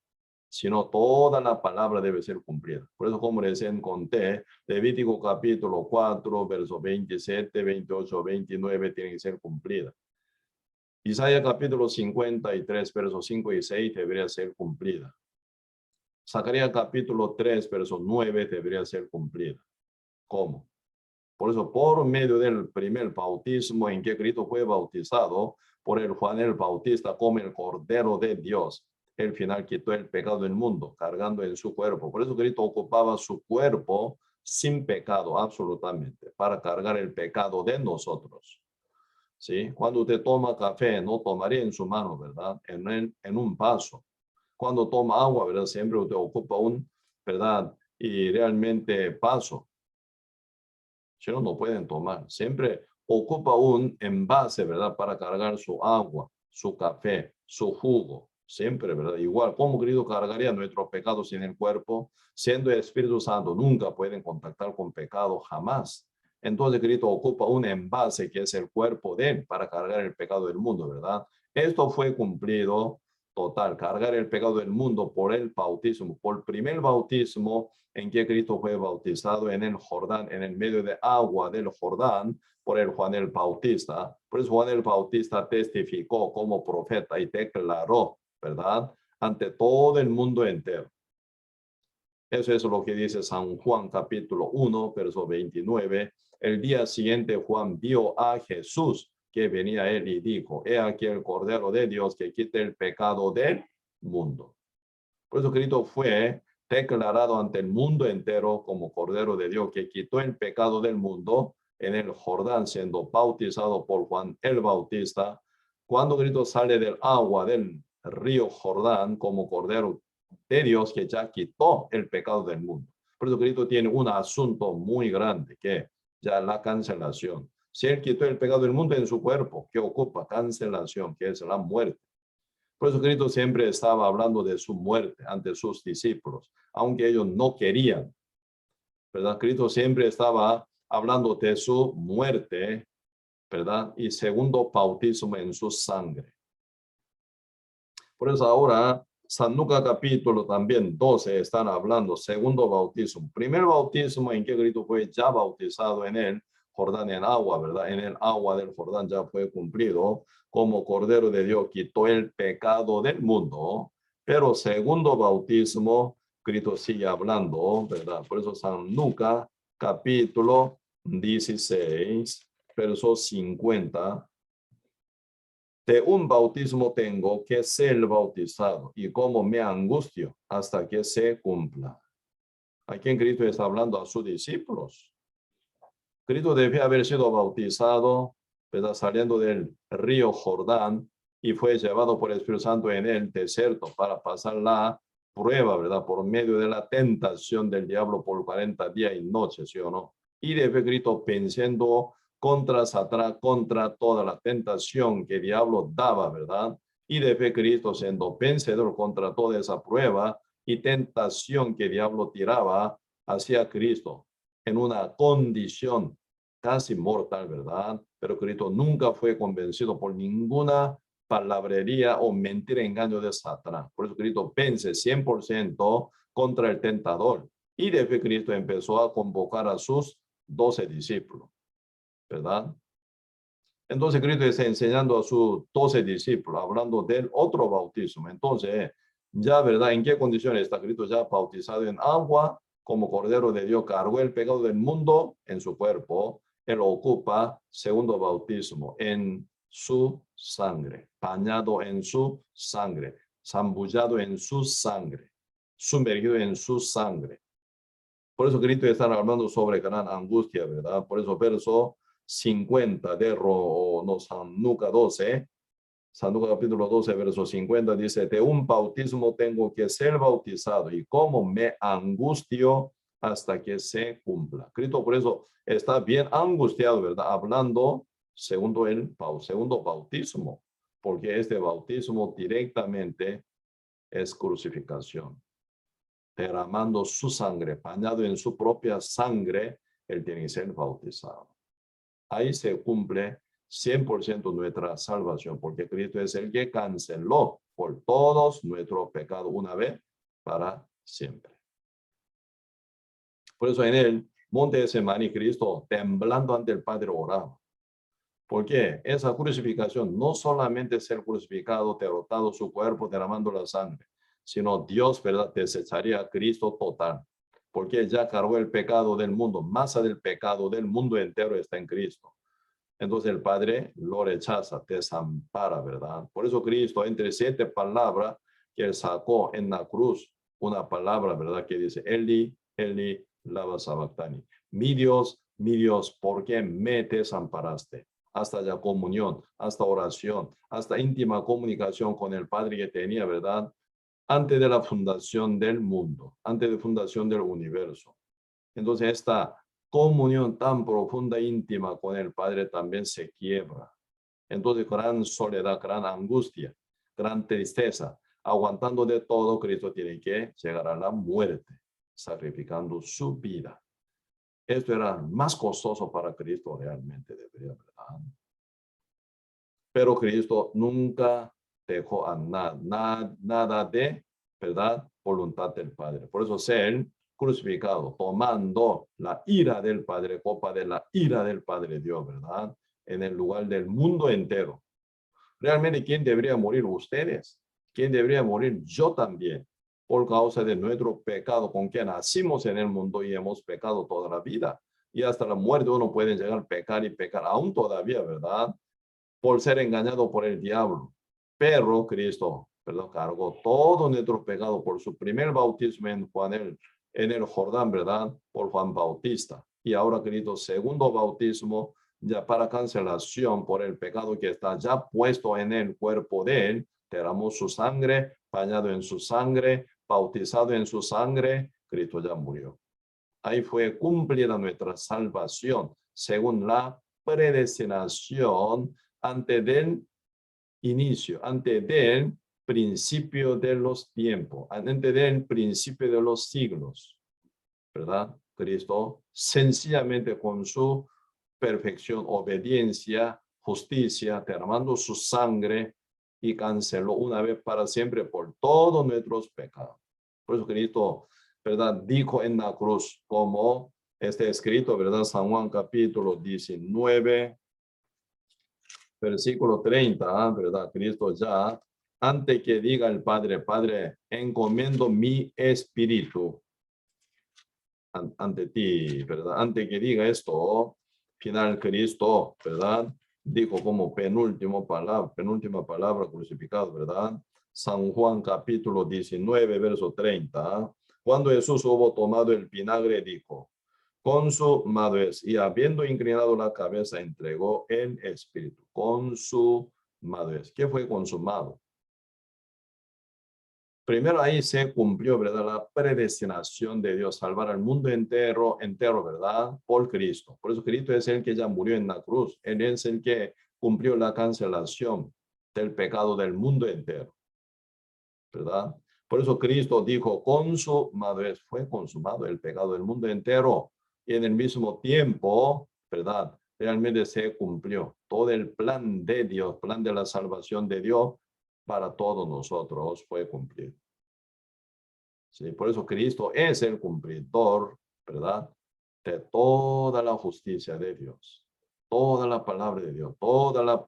sino toda la palabra debe ser cumplida. Por eso, como les conté, Levítico capítulo 4, versos 27, 28, 29 tienen que ser cumplidas. Isaías capítulo 53, versos 5 y 6 debería ser cumplida. Zacarías capítulo 3, verso 9 debería ser cumplida. ¿Cómo? Por eso, por medio del primer bautismo en que Cristo fue bautizado por el Juan el Bautista como el Cordero de Dios, el final quitó el pecado del mundo, cargando en su cuerpo. Por eso Cristo ocupaba su cuerpo sin pecado, absolutamente, para cargar el pecado de nosotros. ¿Sí? Cuando usted toma café, no tomaría en su mano, ¿verdad? En un vaso. Cuando toma agua, ¿verdad? Siempre usted ocupa un, ¿verdad? Y realmente vaso. Si no, no pueden tomar. Siempre ocupa un envase, ¿verdad? Para cargar su agua, su café, su jugo. Siempre, ¿verdad? Igual, ¿cómo Cristo cargaría nuestros pecados en el cuerpo? Siendo el Espíritu Santo, nunca pueden contactar con pecado, jamás. Entonces Cristo ocupa un envase que es el cuerpo de él para cargar el pecado del mundo, ¿verdad? Esto fue cumplido total, cargar el pecado del mundo por el bautismo, por el primer bautismo en que Cristo fue bautizado en el Jordán, en el medio de agua del Jordán, por el Juan el Bautista. Por eso Juan el Bautista testificó como profeta y declaró, ¿verdad? Ante todo el mundo entero. Eso es lo que dice San Juan capítulo 1, verso 29. El día siguiente Juan vio a Jesús que venía a él y dijo, he aquí el Cordero de Dios que quita el pecado del mundo. Por eso Cristo fue declarado ante el mundo entero como Cordero de Dios que quitó el pecado del mundo en el Jordán, siendo bautizado por Juan el Bautista. Cuando Cristo sale del agua del río Jordán como Cordero de Dios que ya quitó el pecado del mundo. Por eso Cristo tiene un asunto muy grande que ya la cancelación. Si él quitó el pecado del mundo en su cuerpo, que ocupa cancelación, que es la muerte. Por eso Cristo siempre estaba hablando de su muerte ante sus discípulos, aunque ellos no querían, ¿verdad? Cristo siempre estaba hablando de su muerte, ¿verdad? Y segundo bautismo en su sangre. Por eso ahora, San Lucas capítulo también 12 están hablando, segundo bautismo. Primer bautismo en que Cristo fue ya bautizado en el Jordán en agua, ¿verdad? En el agua del Jordán ya fue cumplido como Cordero de Dios, quitó el pecado del mundo. Pero segundo bautismo, Cristo sigue hablando, ¿verdad? Por eso San Lucas capítulo 16, verso 50. De un bautismo tengo que ser bautizado y como me angustio hasta que se cumpla. Aquí en Cristo está hablando a sus discípulos. Cristo debía haber sido bautizado, ¿verdad? Saliendo del río Jordán y fue llevado por el Espíritu Santo en el desierto para pasar la prueba, ¿verdad? Por medio de la tentación del diablo por 40 días y noches, ¿sí o no? Y debe Cristo pensando contra Satanás, contra toda la tentación que el diablo daba, ¿verdad? Y debe Cristo siendo vencedor contra toda esa prueba y tentación que el diablo tiraba hacia Cristo en una condición casi mortal, ¿verdad? Pero Cristo nunca fue convencido por ninguna palabrería o mentira, engaño de Satanás. Por eso Cristo vence 100% contra el tentador. Y después Cristo empezó a convocar a sus 12 discípulos, ¿verdad? Entonces Cristo está enseñando a sus 12 discípulos, hablando del otro bautismo. Entonces, ya, ¿verdad? ¿En qué condiciones está Cristo ya bautizado en agua? Como Cordero de Dios, cargó el pecado del mundo en su cuerpo. Él ocupa segundo bautismo en su sangre, bañado en su sangre, zambullado en su sangre, sumergido en su sangre. Por eso Cristo está hablando sobre gran angustia, ¿verdad? Por eso verso 50 de San Lucas 12, San Lucas capítulo 12, verso 50 dice, de un bautismo tengo que ser bautizado y como me angustio hasta que se cumpla. Cristo por eso está bien angustiado, ¿verdad? Hablando segundo el segundo bautismo, porque este bautismo directamente es crucificación. Derramando su sangre, bañado en su propia sangre, él tiene que ser bautizado. Ahí se cumple 100% nuestra salvación, porque Cristo es el que canceló por todos nuestros pecados una vez para siempre. Por eso en el monte de Semaní, Cristo temblando ante el Padre oraba. Porque esa crucificación no solamente ser crucificado, derrotado su cuerpo, derramando la sangre, sino Dios, ¿verdad?, desecharía a Cristo total, porque ya cargó el pecado del mundo. Masa del pecado del mundo entero está en Cristo. Entonces el Padre lo rechaza, desampara, ¿verdad? Por eso Cristo, entre 7 palabras que él sacó en la cruz, una palabra, ¿verdad?, que dice, Eli, Eli, lama sabactani. Mi Dios, ¿por qué me desamparaste? Hasta la comunión, hasta oración, hasta íntima comunicación con el Padre que tenía, ¿verdad?, antes de la fundación del mundo, antes de la fundación del universo. Entonces esta comunión tan profunda e íntima con el Padre también se quiebra. Entonces gran soledad, gran angustia, gran tristeza, aguantando de todo, Cristo tiene que llegar a la muerte, sacrificando su vida. Esto era más costoso para Cristo realmente, debería, ¿verdad? Pero Cristo nunca dejó a nada de, ¿verdad?, voluntad del Padre. Por eso él crucificado, tomando la ira del Padre, copa de la ira del Padre Dios, ¿verdad?, en el lugar del mundo entero. Realmente, ¿quién debería morir? Ustedes. ¿Quién debería morir? Yo también. Por causa de nuestro pecado, con que nacimos en el mundo y hemos pecado toda la vida. Y hasta la muerte uno puede llegar a pecar y pecar, aún todavía, ¿verdad?, por ser engañado por el diablo. Pero Cristo, perdón, cargó todo nuestro pecado por su primer bautismo en el Jordán, ¿verdad?, por Juan Bautista. Y ahora Cristo, segundo bautismo, ya para cancelación por el pecado que está ya puesto en el cuerpo de él, derramó su sangre, bañado en su sangre, bautizado en su sangre, Cristo ya murió. Ahí fue cumplida nuestra salvación, según la predestinación antes del inicio, antes del principio de los tiempos, antes del principio de los siglos, ¿verdad? Cristo sencillamente con su perfección, obediencia, justicia, derramando su sangre y canceló una vez para siempre por todos nuestros pecados. Por eso Cristo, ¿verdad?, dijo en la cruz, como está escrito, ¿verdad?, San Juan capítulo 19, versículo 30, ¿verdad? Cristo ya, antes que diga el Padre, Padre, encomiendo mi espíritu ante ti, ¿verdad? Antes que diga esto, final Cristo, ¿verdad?, dijo como penúltima palabra crucificado, ¿verdad? San Juan capítulo 19, verso 30. Cuando Jesús hubo tomado el vinagre, dijo, consumado es, y habiendo inclinado la cabeza, entregó el espíritu. Consumado es. ¿Qué fue consumado? Primero ahí se cumplió, ¿verdad?, la predestinación de Dios, salvar al mundo entero, ¿verdad?, por Cristo. Por eso Cristo es el que ya murió en la cruz. Él es el que cumplió la cancelación del pecado del mundo entero, ¿verdad? Por eso Cristo dijo, consumado es, fue consumado el pecado del mundo entero. Y en el mismo tiempo, ¿verdad?, realmente se cumplió todo el plan de Dios, plan de la salvación de Dios para todos nosotros fue cumplido. Sí, por eso Cristo es el cumplidor, ¿verdad?, de toda la justicia de Dios, toda la palabra de Dios, toda la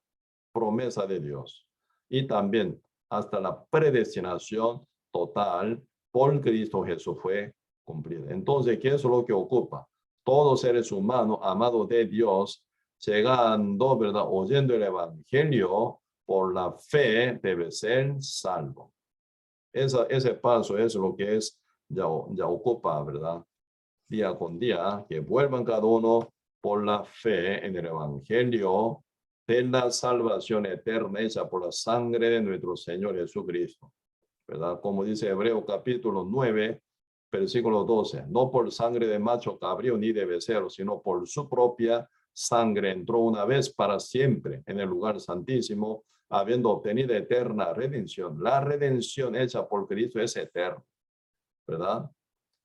promesa de Dios. Y también hasta la predestinación total por Cristo Jesús fue cumplida. Entonces, ¿qué es lo que ocupa? Todos seres humanos, amados de Dios, llegando, ¿verdad?, oyendo el evangelio, por la fe debe ser salvo. Ese paso es lo que es, ya ocupa, ¿verdad?, día con día, que vuelvan cada uno por la fe en el evangelio de la salvación eterna hecha por la sangre de nuestro Señor Jesucristo, ¿verdad? Como dice Hebreo capítulo 9, versículo 12, no por sangre de macho cabrío ni de becerro, sino por su propia sangre entró una vez para siempre en el lugar santísimo, habiendo obtenido eterna redención. La redención hecha por Cristo es eterna, ¿verdad?,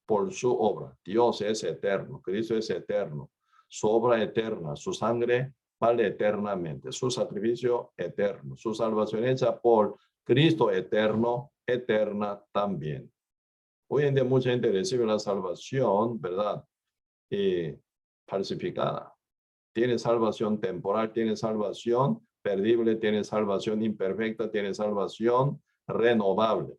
por su obra. Dios es eterno, Cristo es eterno, su obra eterna, su sangre vale eternamente, su sacrificio eterno, su salvación hecha por Cristo eterno, eterna también. Hoy en día mucha gente recibe la salvación, ¿verdad?, falsificada. Tiene salvación temporal, tiene salvación perdible, tiene salvación imperfecta, tiene salvación renovable.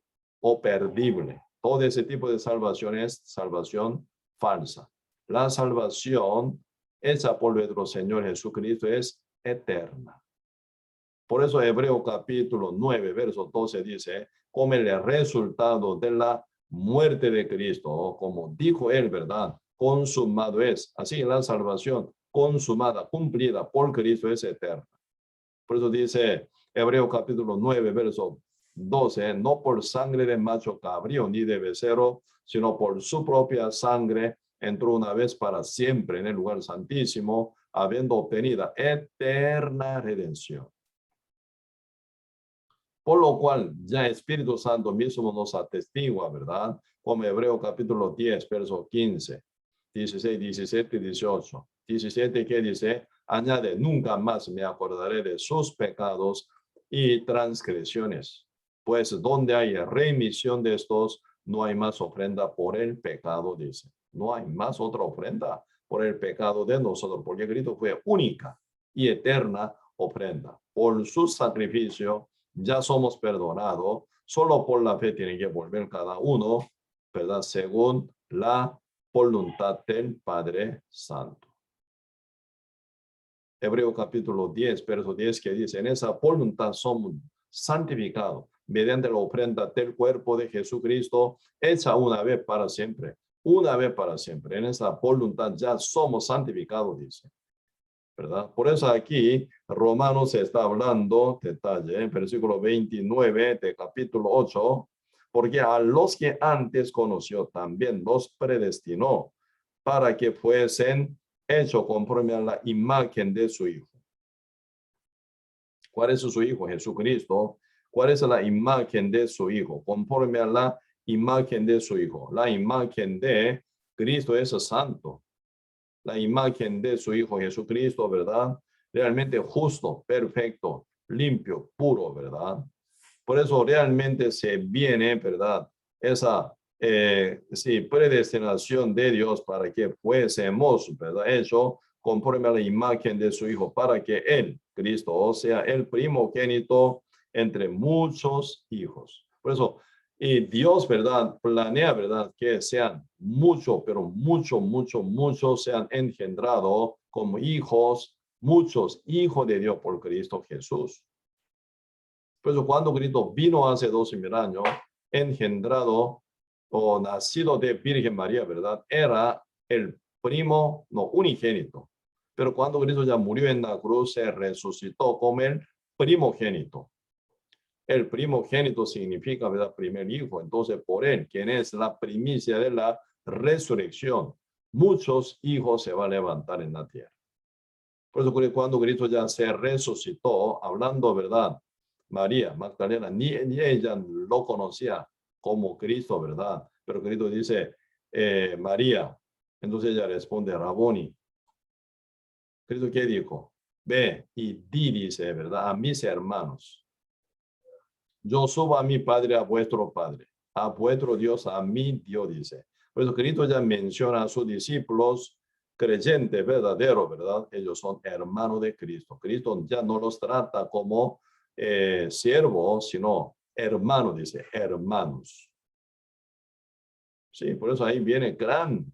o perdible. Todo ese tipo de salvación es salvación falsa. La salvación hecha por nuestro Señor Jesucristo es eterna. Por eso Hebreo capítulo 9, verso 12 dice, como el resultado de la muerte de Cristo, como dijo él, ¿verdad? Consumado es. Así la salvación consumada, cumplida por Cristo es eterna. Por eso dice Hebreo capítulo 9, verso 12, no por sangre de macho cabrío ni de becerro, sino por su propia sangre entró una vez para siempre en el lugar santísimo, habiendo obtenido eterna redención. Por lo cual ya Espíritu Santo mismo nos atestigua, ¿verdad? Como Hebreo capítulo 10, verso 15, 16, 17 y 18. 17 que dice, añade, nunca más me acordaré de sus pecados y transgresiones. Pues donde hay remisión de estos, no hay más ofrenda por el pecado, dice. No hay más otra ofrenda por el pecado de nosotros, porque Cristo fue única y eterna ofrenda. Por su sacrificio, ya somos perdonados, solo por la fe tienen que volver cada uno, ¿verdad? Según la voluntad del Padre Santo. Hebreo capítulo 10, verso 10 que dice, en esa voluntad somos santificados mediante la ofrenda del cuerpo de Jesucristo, hecha una vez para siempre. Una vez para siempre. En esa voluntad ya somos santificados, dice. ¿Verdad? Por eso aquí Romanos está hablando, detalle, en versículo 29 de capítulo 8, porque a los que antes conoció también los predestinó para que fuesen hechos conforme a la imagen de su Hijo. ¿Cuál es su Hijo? Jesucristo. ¿Cuál es la imagen de su Hijo? Conforme a la imagen de su Hijo. La imagen de Cristo es santo. La imagen de su Hijo Jesucristo, ¿verdad? Realmente justo, perfecto, limpio, puro, ¿verdad? Por eso realmente se viene, ¿verdad? Esa predestinación de Dios para que fuésemos, ¿verdad? Hecho conforme a la imagen de su Hijo, para que Él, Cristo, o sea, el primogénito entre muchos hijos. Por eso, y Dios, ¿verdad? Planea, ¿verdad? Que sean muchos, pero muchos sean engendrados como hijos, muchos hijos de Dios por Cristo Jesús. Por eso cuando Cristo vino hace 12,000 años, engendrado o nacido de Virgen María, ¿verdad? Era el primo, no, unigénito. Pero cuando Cristo ya murió en la cruz, se resucitó como el primogénito. El primogénito significa, ¿verdad? Primer hijo. Entonces, por él, quien es la primicia de la resurrección, muchos hijos se van a levantar en la tierra. Por eso, cuando Cristo ya se resucitó, hablando, ¿verdad? María Magdalena, ni ella lo conocía como Cristo, ¿verdad? Pero Cristo dice, María. Entonces ella responde, Raboni. Cristo, ¿qué dijo? Ve y di, dice, ¿verdad? A mis hermanos. Yo subo a mi Padre, a vuestro Padre, a vuestro Dios, a mi Dios, dice. Por eso Cristo ya menciona a sus discípulos creyentes verdaderos, ¿verdad? Ellos son hermanos de Cristo. Cristo ya no los trata como siervos, sino hermanos, dice, hermanos. Sí, por eso ahí viene gran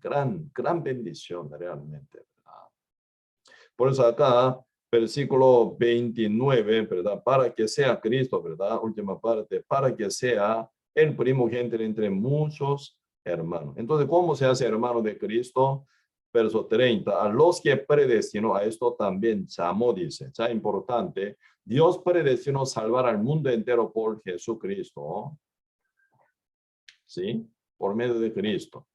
bendición realmente, ¿verdad? Por eso acá versículo 29, ¿verdad? Para que sea Cristo, ¿verdad? Última parte, para que sea el primogénito entre muchos hermanos. Entonces, ¿cómo se hace hermano de Cristo? Verso 30, a los que predestinó, a esto también llamó, dice, ya importante, Dios predestinó salvar al mundo entero por Jesucristo, ¿sí? Por medio de Cristo.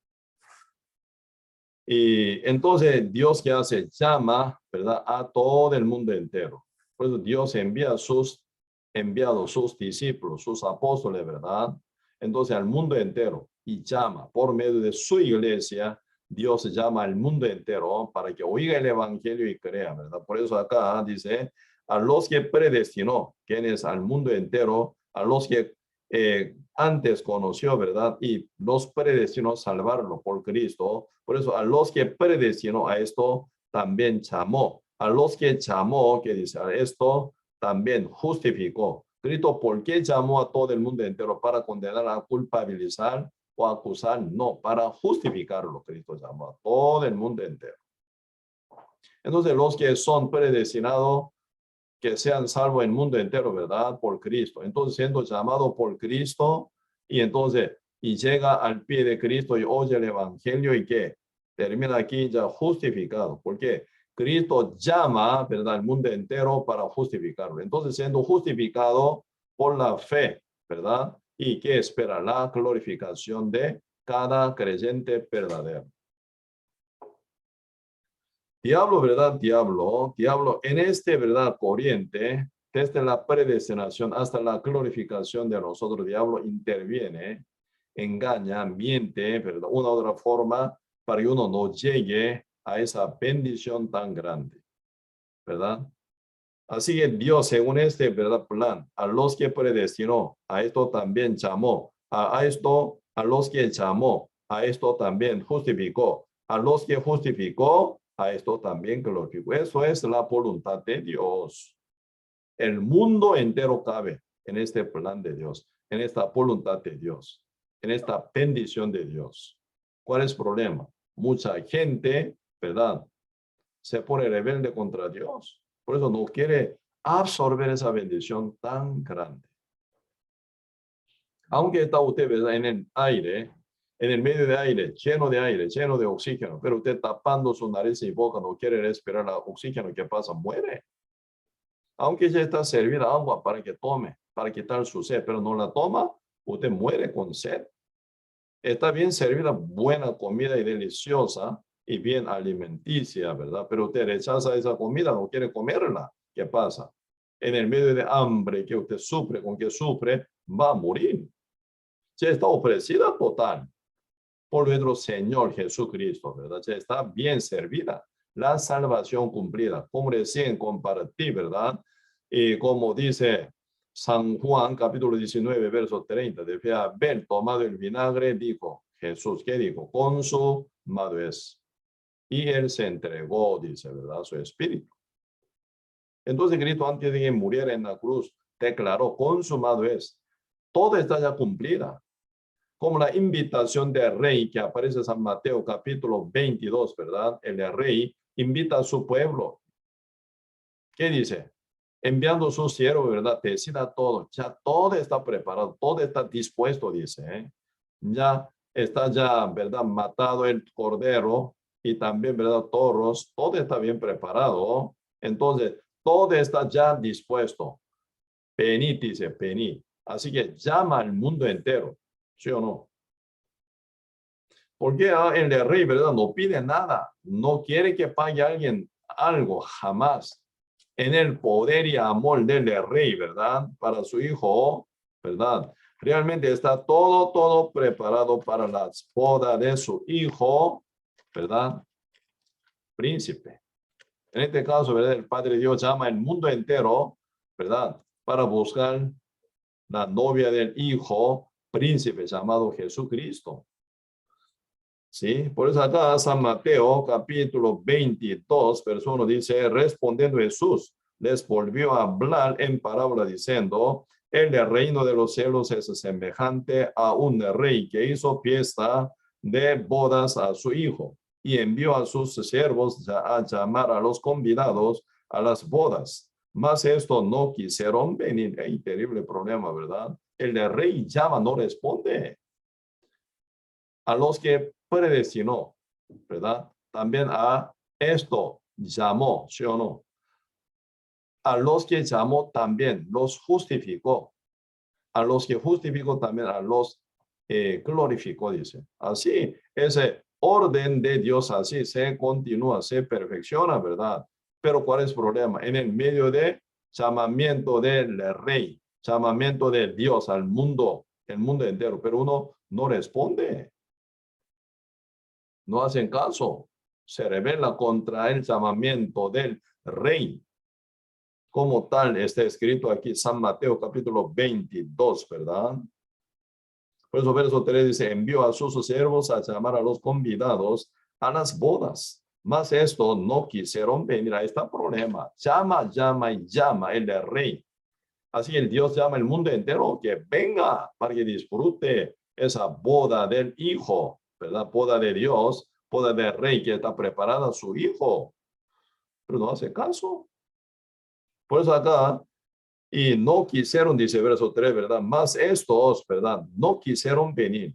Y entonces Dios, ¿qué hace? Llama, ¿verdad? A todo el mundo entero. Por eso Dios envía sus enviados, sus discípulos, sus apóstoles, ¿verdad? Entonces al mundo entero y llama por medio de su iglesia. Dios llama al mundo entero para que oiga el evangelio y crea, ¿verdad? Por eso acá dice, a los que predestinó, quienes al mundo entero, a los que antes conoció, ¿verdad? Y los predestinó salvarlo por Cristo. Por eso a los que predestinó a esto, también llamó. A los que llamó, que dice, a esto también justificó. Cristo, ¿por qué llamó a todo el mundo entero? ¿Para condenar, a culpabilizar o acusar? No, para justificarlo. Cristo llamó a todo el mundo entero. Entonces, los que son predestinados, que sean salvos en el mundo entero, ¿verdad? Por Cristo. Entonces, siendo llamado por Cristo, y entonces, y llega al pie de Cristo y oye el evangelio y que termina aquí ya justificado. Porque Cristo llama, ¿verdad?, al mundo entero para justificarlo. Entonces, siendo justificado por la fe, ¿verdad? Y que espera la glorificación de cada creyente verdadero. Diablo, ¿verdad? Diablo, en este, ¿verdad?, corriente, desde la predestinación hasta la glorificación de nosotros, diablo interviene, engaña, miente, ¿verdad?, una u otra forma para que uno no llegue a esa bendición tan grande, ¿verdad? Así que Dios, según este, ¿verdad?, plan, a los que predestinó, a esto también llamó, a esto, a los que llamó, a esto también justificó, a los que justificó, a esto también glorificó. Eso es la voluntad de Dios. El mundo entero cabe en este plan de Dios, en esta voluntad de Dios, en esta bendición de Dios. ¿Cuál es el problema? Mucha gente, ¿verdad?, se pone rebelde contra Dios. Por eso no quiere absorber esa bendición tan grande. Aunque está usted, ¿verdad?, en el aire, en el medio de aire, lleno de oxígeno, pero usted tapando su nariz y boca, no quiere respirar el oxígeno, ¿qué pasa? Muere. Aunque ya está servida agua para que tome, para quitar su sed, pero no la toma, usted muere con sed. Está bien servida buena comida y deliciosa y bien alimenticia, ¿verdad? Pero usted rechaza esa comida, no quiere comerla. ¿Qué pasa? En el medio de hambre que usted sufre, con que sufre, va a morir. Ya está ofrecida total por nuestro Señor Jesucristo, ¿verdad? Ya está bien servida. La salvación cumplida, como recién compartí, ¿verdad? Y como dice San Juan, capítulo 19, verso 30, de haber tomado el vinagre, dijo Jesús, ¿qué dijo? Consumado es. Y él se entregó, dice, ¿verdad?, su espíritu. Entonces Cristo, antes de que muriera en la cruz, declaró, consumado es. Todo está ya cumplida. Como la invitación del rey que aparece en San Mateo capítulo 22, ¿verdad? El rey invita a su pueblo. ¿Qué dice? Enviando su siervo, ¿verdad? Decida todo. Ya todo está preparado, todo está dispuesto, dice. Ya está ya, ¿verdad?, matado el cordero y también, ¿verdad?, toros. Todo está bien preparado. Entonces, todo está ya dispuesto. Venid, dice, venid. Así que llama al mundo entero. ¿Sí o no? Porque el rey, ¿verdad?, no pide nada. No quiere que pague a alguien algo, jamás. En el poder y amor del rey, ¿verdad?, para su hijo, ¿verdad? Realmente está todo preparado para la boda de su hijo, ¿verdad?, príncipe. En este caso, ¿verdad?, el Padre Dios llama al mundo entero, ¿verdad?, para buscar la novia del hijo príncipe llamado Jesucristo. ¿Sí? Por eso acá San Mateo capítulo 22, verso 1 dice, respondiendo Jesús, les volvió a hablar en parábola diciendo, el reino de los cielos es semejante a un rey que hizo fiesta de bodas a su hijo y envió a sus siervos a llamar a los convidados a las bodas. Mas esto no quisieron venir. Hay terrible problema, ¿verdad? El rey llama, no responde. A los que predestinó, ¿verdad? También a esto llamó, ¿sí o no? A los que llamó también los justificó. A los que justificó también a los glorificó, dice. Así, ese orden de Dios así se continúa, se perfecciona, ¿verdad? Pero ¿cuál es el problema? En el medio de llamamiento del rey, llamamiento de Dios al mundo, el mundo entero, pero uno no responde. No hacen caso, se rebela contra el llamamiento del rey. Como tal está escrito aquí San Mateo capítulo 22, ¿verdad? Por eso verso 3 dice, envió a sus siervos a llamar a los convidados a las bodas. Mas esto no quisieron venir. A este problema. Llama y llama el rey Así el Dios llama al mundo entero que venga para que disfrute esa boda del Hijo, ¿verdad? Boda de Dios, boda del Rey que está preparada a su Hijo. Pero no hace caso. Por eso acá, y no quisieron, dice verso 3, ¿verdad? Más estos, ¿verdad? No quisieron venir.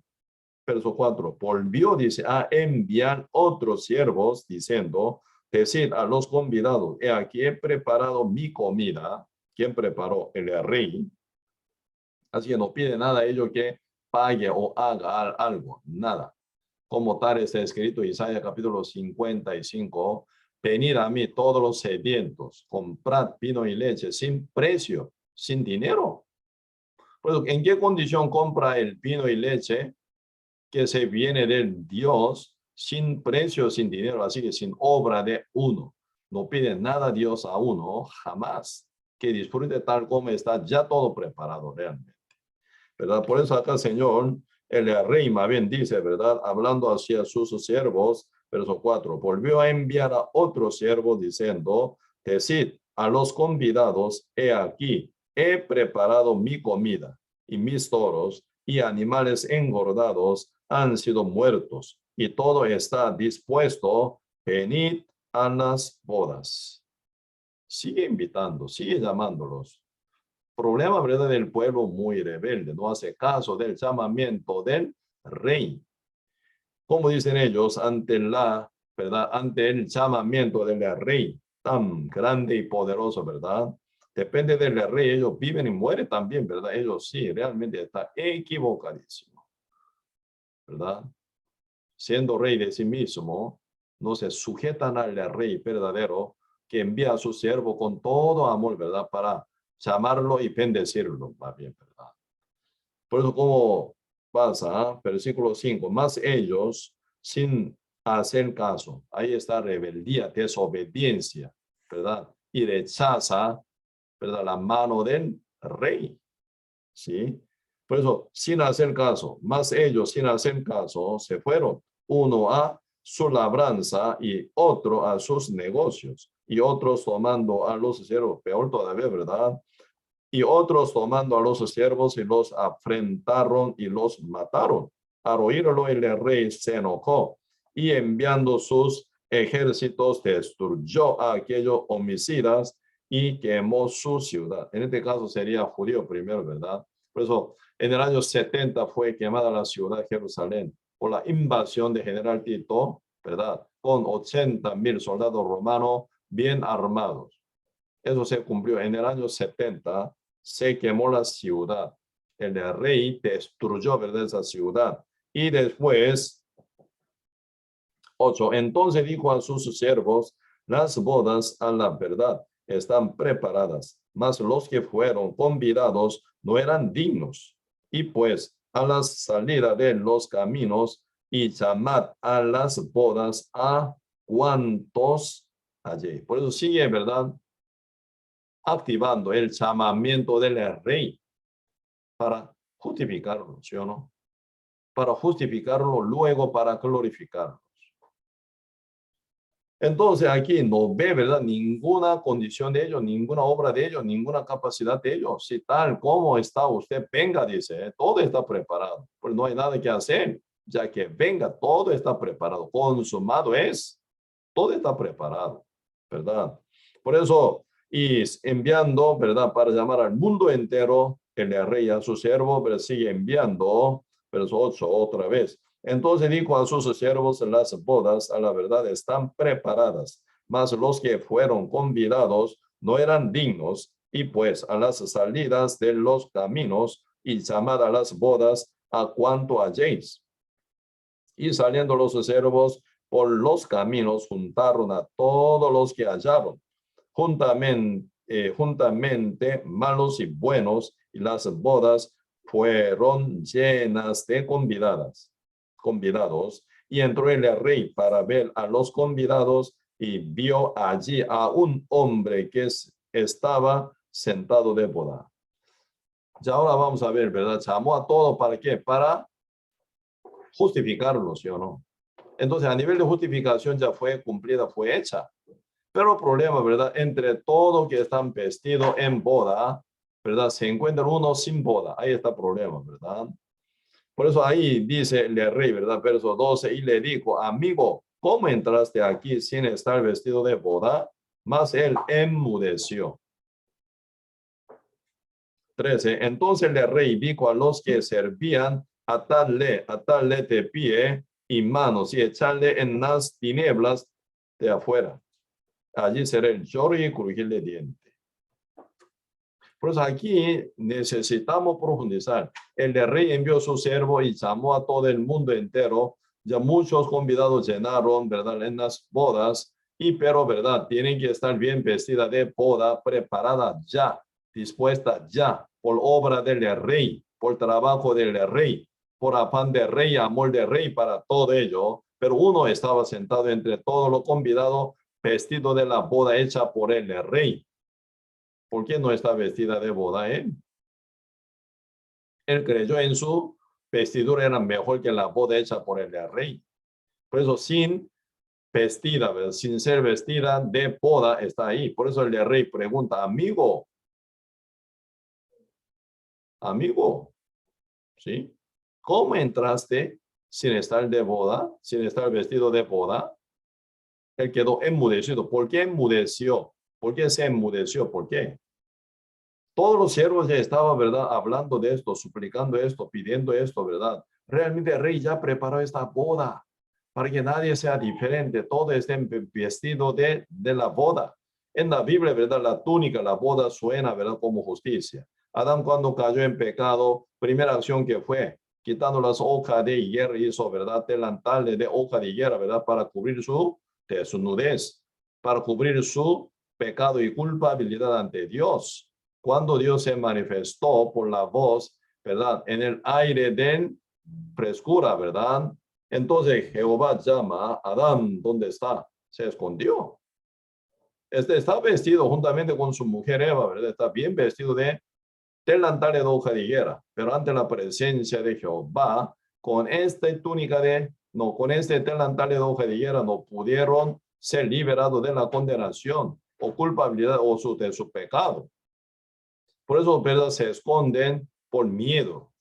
Verso 4, volvió, dice, a enviar otros siervos, diciendo, decid a los convidados, he aquí he preparado mi comida. ¿Quién preparó? El rey. Así que no pide nada a ellos que pague o haga algo, nada. Como tal está escrito en Isaías capítulo 55, venid a mí todos los sedientos, comprad vino y leche sin precio, sin dinero. Pues, ¿en qué condición compra el vino y leche que se viene del Dios sin precio, sin dinero, así que sin obra de uno? No pide nada a Dios a uno, jamás. Que disfrute tal como está ya todo preparado realmente, ¿verdad? Por eso acá, Señor, el rey más bien dice, ¿verdad? Hablando hacia sus siervos, verso 4, volvió a enviar a otro siervo diciendo, decid a los convidados, he aquí, he preparado mi comida y mis toros y animales engordados han sido muertos y todo está dispuesto, venid a las bodas. Sigue invitando, sigue llamándolos. Problema, ¿verdad? Del pueblo muy rebelde, no hace caso del llamamiento del rey. Como dicen ellos, ante la, ¿verdad? Ante el llamamiento del rey tan grande y poderoso, ¿verdad? Depende del rey, ellos viven y mueren también, ¿verdad? Ellos sí, realmente está equivocadísimo, ¿verdad? Siendo rey de sí mismo, no se sujetan al rey verdadero que envía a su siervo con todo amor, ¿verdad? Para llamarlo y bendecirlo, más bien, ¿verdad? Por eso, ¿cómo pasa? Versículo 5, más ellos sin hacer caso. Ahí está rebeldía, desobediencia, ¿verdad? Y rechaza, ¿verdad? La mano del rey, ¿sí? Por eso, sin hacer caso, más ellos sin hacer caso, se fueron, uno a su labranza y otro a sus negocios, y otros tomando a los siervos, peor todavía, ¿verdad? Y otros tomando a los siervos y los afrentaron y los mataron. Al oírlo el rey se enojó y enviando sus ejércitos destruyó a aquellos homicidas y quemó su ciudad. En este caso sería judío primero, ¿verdad? Por eso en el año 70 fue quemada la ciudad de Jerusalén por la invasión de General Tito, ¿verdad? Con 80,000 soldados romanos bien armados. Eso se cumplió en el año 70, se quemó la ciudad. El rey destruyó, ¿verdad? Esa ciudad. Y después, 8, entonces dijo a sus siervos, las bodas a la verdad están preparadas, mas los que fueron convidados no eran dignos. Y pues a la salida de los caminos y llamad a las bodas a cuantos allí. Por eso sigue, ¿verdad? Activando el llamamiento del rey para justificarlo, ¿sí o no? Para justificarlo, luego para glorificarlo. Entonces aquí no ve, ¿verdad? Ninguna condición de ellos, ninguna obra de ellos, ninguna capacidad de ellos. Si tal como está usted, venga, dice, todo está preparado, pues no hay nada que hacer, ya que venga, todo está preparado, consumado es, todo está preparado, ¿verdad? Por eso, y enviando, ¿verdad? Para llamar al mundo entero, el rey a su siervo, pero sigue enviando, verso 8, otra vez. Entonces dijo a sus siervos, las bodas a la verdad están preparadas, mas los que fueron convidados no eran dignos, y pues a las salidas de los caminos y llamad a las bodas a cuanto halléis. Y saliendo los siervos por los caminos, juntaron a todos los que hallaron, juntamente malos y buenos, y las bodas fueron llenas de convidados, y entró el rey para ver a los convidados y vio allí a un hombre que estaba sentado de boda. Ya ahora vamos a ver, ¿verdad? Llamó a todo, ¿para qué? Para justificarlo, ¿sí o no? Entonces, a nivel de justificación ya fue cumplida, fue hecha. Pero el problema, ¿verdad? Entre todos que están vestidos en boda, ¿verdad? Se encuentra uno sin boda. Ahí está el problema, ¿verdad? Por eso ahí dice el rey, ¿verdad? Verso 12, y le dijo, amigo, ¿cómo entraste aquí sin estar vestido de boda? Mas él enmudeció. 13, entonces el rey dijo a los que servían, atarle de pie y manos y echarle en las tinieblas de afuera. Allí será el lloro y crujir de dientes. Por eso aquí necesitamos profundizar. El rey envió su siervo y llamó a todo el mundo entero. Ya muchos convidados llenaron, ¿verdad? En las bodas. Y pero, ¿verdad? Tienen que estar bien vestida de boda, preparada ya, dispuesta ya, por obra del rey, por trabajo del rey, por afán del rey, amor del rey para todo ello. Pero uno estaba sentado entre todos los convidados, vestido de la boda hecha por el rey. ¿Por qué no está vestida de boda él? Él creyó en su vestidura era mejor que la boda hecha por el rey. Por eso sin vestida, ¿verdad? Sin ser vestida de boda está ahí. Por eso el rey pregunta, amigo, ¿sí? ¿Cómo entraste sin estar de boda, sin estar vestido de boda? Él quedó enmudecido. ¿Por qué enmudeció? ¿Por qué se enmudeció? ¿Por qué? Todos los siervos ya estaban, ¿verdad? Hablando de esto, suplicando esto, pidiendo esto, ¿verdad? Realmente el rey ya preparó esta boda para que nadie sea diferente. Todos estén vestidos de la boda. En la Biblia, ¿verdad? La túnica, la boda suena, ¿verdad? Como justicia. Adán cuando cayó en pecado, primera acción que fue, quitando las hojas de higuera, hizo, ¿verdad? Delantales de hoja de higuera, ¿verdad? Para cubrir su desnudez, para cubrir su pecado y culpabilidad ante Dios. Cuando Dios se manifestó por la voz, ¿verdad? En el aire de frescura, ¿verdad? Entonces Jehová llama a Adán, ¿dónde está? Se escondió. Está vestido juntamente con su mujer Eva, ¿verdad? Está bien vestido de delantal de hoja de higuera, pero ante la presencia de Jehová, con esta túnica con este delantal de hoja de higuera, no pudieron ser liberados de la condenación o culpabilidad o de su pecado. Por eso, ¿verdad? Se esconden por miedo.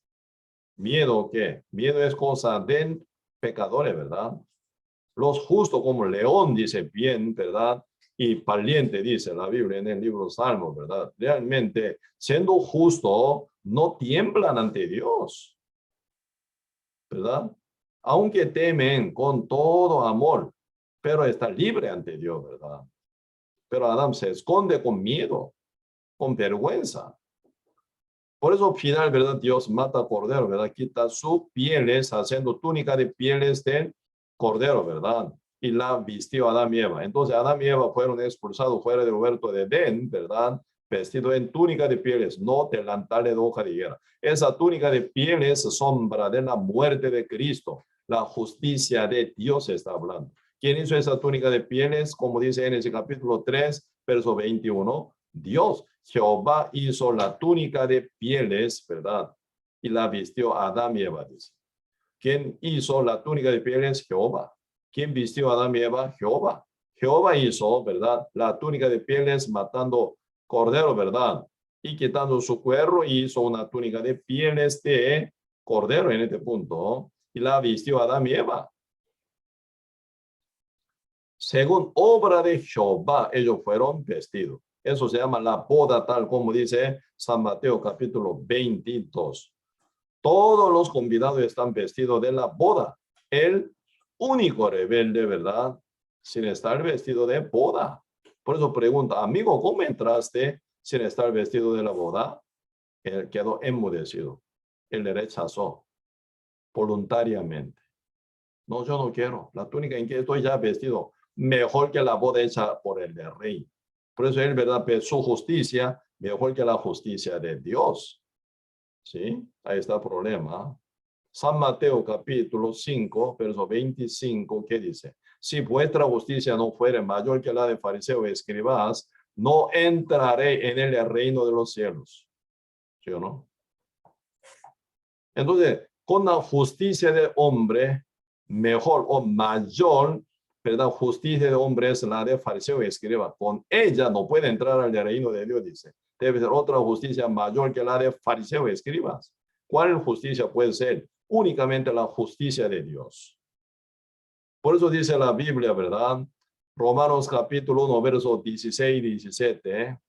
¿Miedo qué? Miedo es cosa de pecadores, ¿verdad? Los justos como león, dice bien, ¿verdad? Y valiente, dice la Biblia en el libro Salmos, ¿verdad? Realmente, siendo justo, no tiemblan ante Dios, ¿verdad? Aunque temen con todo amor, pero está libre ante Dios, ¿verdad? Pero Adán se esconde con miedo, con vergüenza. Por eso, al final, ¿verdad? Dios mata al cordero, ¿verdad? Quita sus pieles, haciendo túnica de pieles del cordero, ¿verdad? Y la vistió Adán y Eva. Entonces, Adán y Eva fueron expulsados fuera del huerto de Edén, ¿verdad? Vestido en túnica de pieles, no delantales de hoja de higuera. Esa túnica de pieles es sombra de la muerte de Cristo. La justicia de Dios está hablando. ¿Quién hizo esa túnica de pieles? Como dice en ese capítulo 3, verso 21. Dios. Jehová hizo la túnica de pieles, ¿verdad? Y la vistió a Adán y Eva, dice. ¿Quién hizo la túnica de pieles? Jehová. ¿Quién vistió a Adán y Eva? Jehová. Jehová hizo, ¿verdad? La túnica de pieles matando cordero, ¿verdad? Y quitando su cuerno hizo una túnica de pieles de cordero en este punto. Y la vistió a Adán y Eva. Según obra de Jehová, ellos fueron vestidos. Eso se llama la boda, tal como dice San Mateo capítulo 22. Todos los convidados están vestidos de la boda. El único rebelde, ¿verdad? Sin estar vestido de boda. Por eso pregunta, amigo, ¿cómo entraste sin estar vestido de la boda? Él quedó enmudecido. Él le rechazó voluntariamente. No, yo no quiero. La túnica en que estoy ya vestido, mejor que la boda hecha por el rey. Por eso él, ¿verdad? Pero su justicia, mejor que la justicia de Dios. ¿Sí? Ahí está el problema. San Mateo capítulo 5, verso 25, ¿qué dice? Si vuestra justicia no fuere mayor que la de fariseo y escribas, no entraré en el reino de los cielos. ¿Sí o no? Entonces, con la justicia del hombre, mejor o mayor, ¿verdad? Justicia de hombre es la de fariseo y escriba. Con ella no puede entrar al reino de Dios, dice. Debe ser otra justicia mayor que la de fariseos y escribas. ¿Cuál justicia puede ser? Únicamente la justicia de Dios. Por eso dice la Biblia, ¿verdad? Romanos capítulo 1, versos 16 y 17.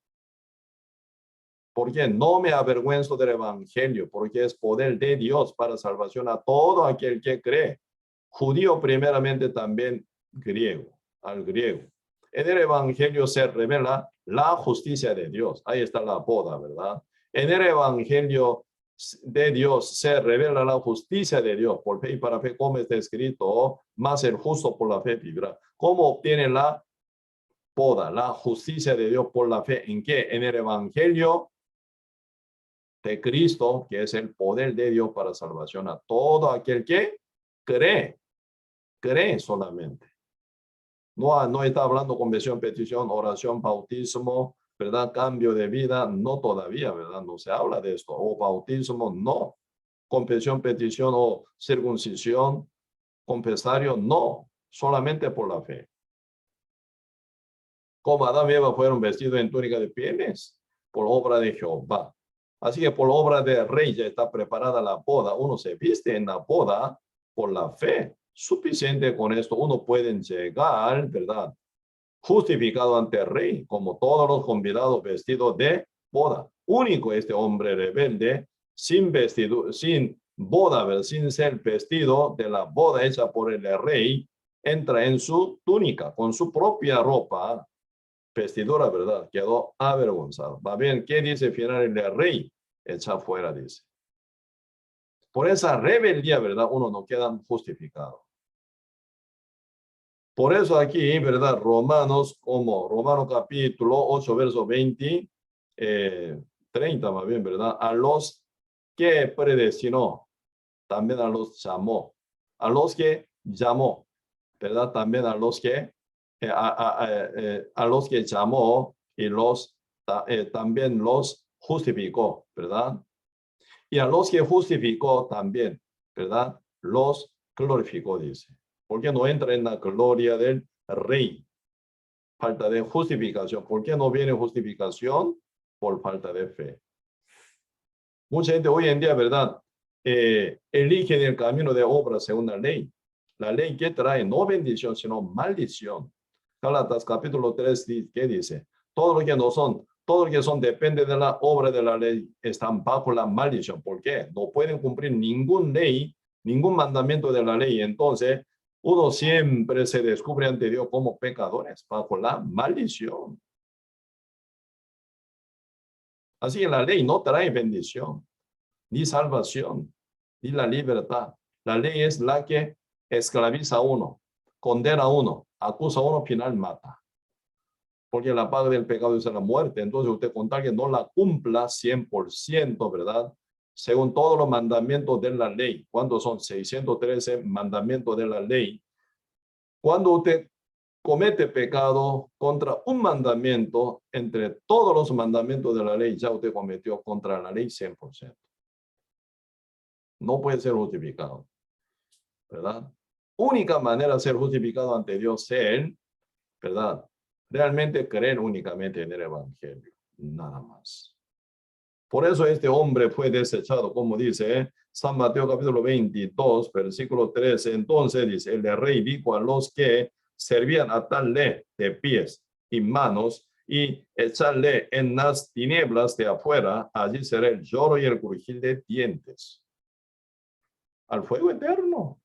Porque no me avergüenzo del evangelio, porque es poder de Dios para salvación a todo aquel que cree. Judío primeramente, también griego, al griego. En el evangelio se revela la justicia de Dios. Ahí está la boda, ¿verdad? En el evangelio de Dios se revela la justicia de Dios por fe y para fe, como está escrito, más el justo por la fe vivirá. ¿Cómo obtiene la boda, la justicia de Dios por la fe? ¿En qué? En el evangelio de Cristo, que es el poder de Dios para salvación a todo aquel que cree. Cree solamente. No está hablando conversión, petición, oración, bautismo, ¿verdad? Cambio de vida, no todavía, ¿verdad? No se habla de esto. O bautismo, no. Confesión, petición o circuncisión, confesario, no. Solamente por la fe. Como Adán y Eva fueron vestidos en túnica de pieles, por obra de Jehová. Así que por obra del rey ya está preparada la boda. Uno se viste en la boda por la fe. Suficiente con esto. Uno puede llegar, ¿verdad? Justificado ante el rey, como todos los convidados vestidos de boda. Único este hombre rebelde, sin vestido, sin boda, ¿verdad? Sin ser vestido de la boda hecha por el rey, entra en su túnica, con su propia ropa, vestidura, ¿verdad? Quedó avergonzado. Va bien, ¿qué dice final el rey? Echa fuera, dice. Por esa rebeldía, ¿verdad? Uno no queda justificado. Por eso aquí, ¿verdad? Romanos, como Romanos capítulo 8, verso 20, 30 más bien, ¿verdad? A los que predestinó, también a los llamó. A los que llamó, ¿verdad? También a los que a los que llamó y también los justificó, ¿verdad? Y a los que justificó también, ¿verdad? Los glorificó, dice. Porque no entra en la gloria del rey. Falta de justificación. ¿Por qué no viene justificación? Por falta de fe. Mucha gente hoy en día, ¿verdad? Eligen el camino de obra según la ley. La ley que trae no bendición, sino maldición. Gálatas capítulo 3, ¿qué dice? Todo lo que son depende de la obra de la ley, están bajo la maldición. ¿Por qué? No pueden cumplir ningún ley, ningún mandamiento de la ley. Entonces, uno siempre se descubre ante Dios como pecadores, bajo la maldición. Así que la ley no trae bendición, ni salvación, ni la libertad. La ley es la que esclaviza a uno, condena a uno, acusa a uno, final mata. Porque la paga del pecado es la muerte. Entonces usted con tal que no la cumpla 100%, ¿verdad? Según todos los mandamientos de la ley. ¿Cuántos son? 613 mandamientos de la ley. Cuando usted comete pecado contra un mandamiento, entre todos los mandamientos de la ley, ya usted cometió contra la ley 100%. No puede ser justificado, ¿verdad? Única manera de ser justificado ante Dios es Él, ¿verdad? Realmente creer únicamente en el evangelio, nada más. Por eso este hombre fue desechado, como dice San Mateo capítulo 22, versículo 13. Entonces dice, el rey dijo a los que servían a atarle de pies y manos y echarle en las tinieblas de afuera, allí será el lloro y el crujir de dientes. Al fuego eterno.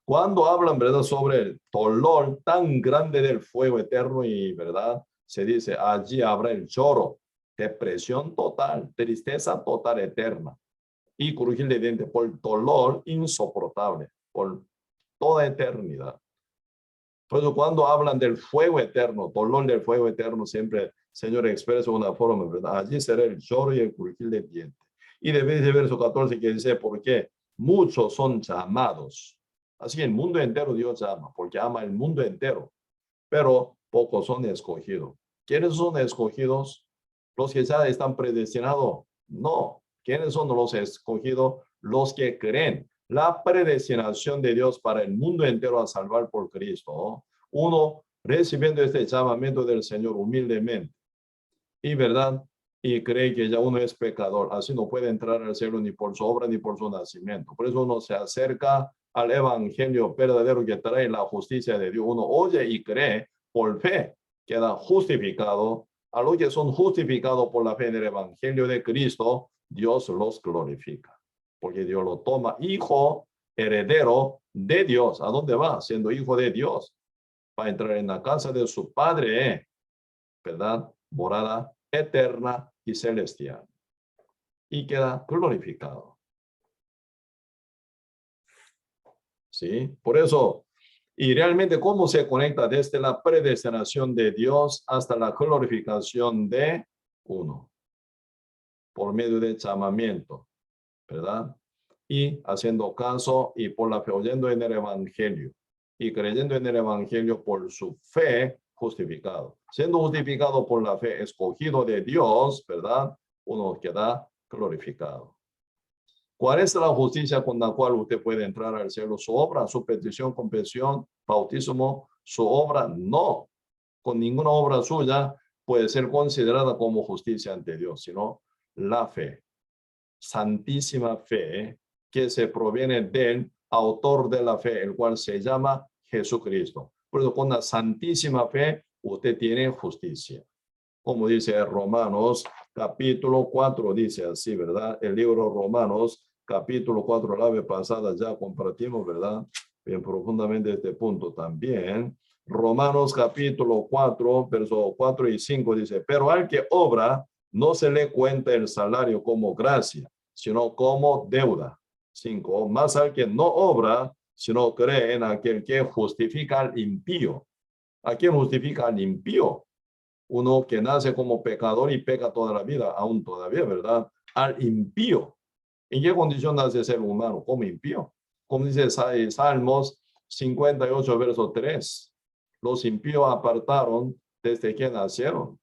Cuando hablan, ¿verdad?, sobre el dolor tan grande del fuego eterno y, ¿verdad?, se dice, allí habrá el lloro, depresión total, tristeza total eterna y crujir de dientes por dolor insoportable, por toda eternidad. Por eso cuando hablan del fuego eterno, dolor del fuego eterno, siempre, Señor, expresa una forma, ¿verdad? Allí será el lloro y el crujir de dientes. Y después de verso 14 que dice, ¿por qué? Muchos son llamados. Así el mundo entero Dios ama, porque ama el mundo entero, pero pocos son escogidos. ¿Quiénes son escogidos? Los que ya están predestinados. No. ¿Quiénes son los escogidos? Los que creen. La predestinación de Dios para el mundo entero a salvar por Cristo. Uno recibiendo este llamamiento del Señor humildemente. y verdad, y cree que ya uno es pecador. Así no puede entrar al cielo ni por su obra ni por su nacimiento. Por eso uno se acerca al evangelio verdadero que trae la justicia de Dios. Uno oye y cree por fe, queda justificado. A los que son justificados por la fe en el evangelio de Cristo, Dios los glorifica, porque Dios lo toma hijo, heredero de Dios. ¿A dónde va? Siendo hijo de Dios. Va a entrar en la casa de su Padre, ¿verdad? Morada eterna y celestial. Y queda glorificado. ¿Sí? Por eso, y realmente, ¿cómo se conecta desde la predestinación de Dios hasta la glorificación de uno? Por medio del llamamiento, ¿verdad? Y haciendo caso y por la fe, oyendo en el evangelio y creyendo en el evangelio por su fe, justificado. Siendo justificado por la fe, escogido de Dios, ¿verdad? Uno queda glorificado. ¿Cuál es la justicia con la cual usted puede entrar al cielo? Su obra, su petición, confesión, bautismo, su obra, no. Con ninguna obra suya puede ser considerada como justicia ante Dios, sino la fe, santísima fe, que se proviene del autor de la fe, el cual se llama Jesucristo. Por eso, con la santísima fe, usted tiene justicia. Como dice Romanos, capítulo 4, dice así, ¿verdad? El libro Romanos, capítulo 4, la vez pasada ya compartimos, ¿verdad? Bien profundamente este punto también. Romanos capítulo 4, versos 4 y 5 dice, pero al que obra, no se le cuenta el salario como gracia, sino como deuda. 5, más al que no obra, sino cree en aquel que justifica al impío. ¿A quién justifica al impío? Uno que nace como pecador y peca toda la vida, aún todavía, ¿verdad? Al impío. ¿En qué condición nace el ser humano? Como impío. Como dice Salmos 58, verso 3. Los impíos apartaron desde que nacieron.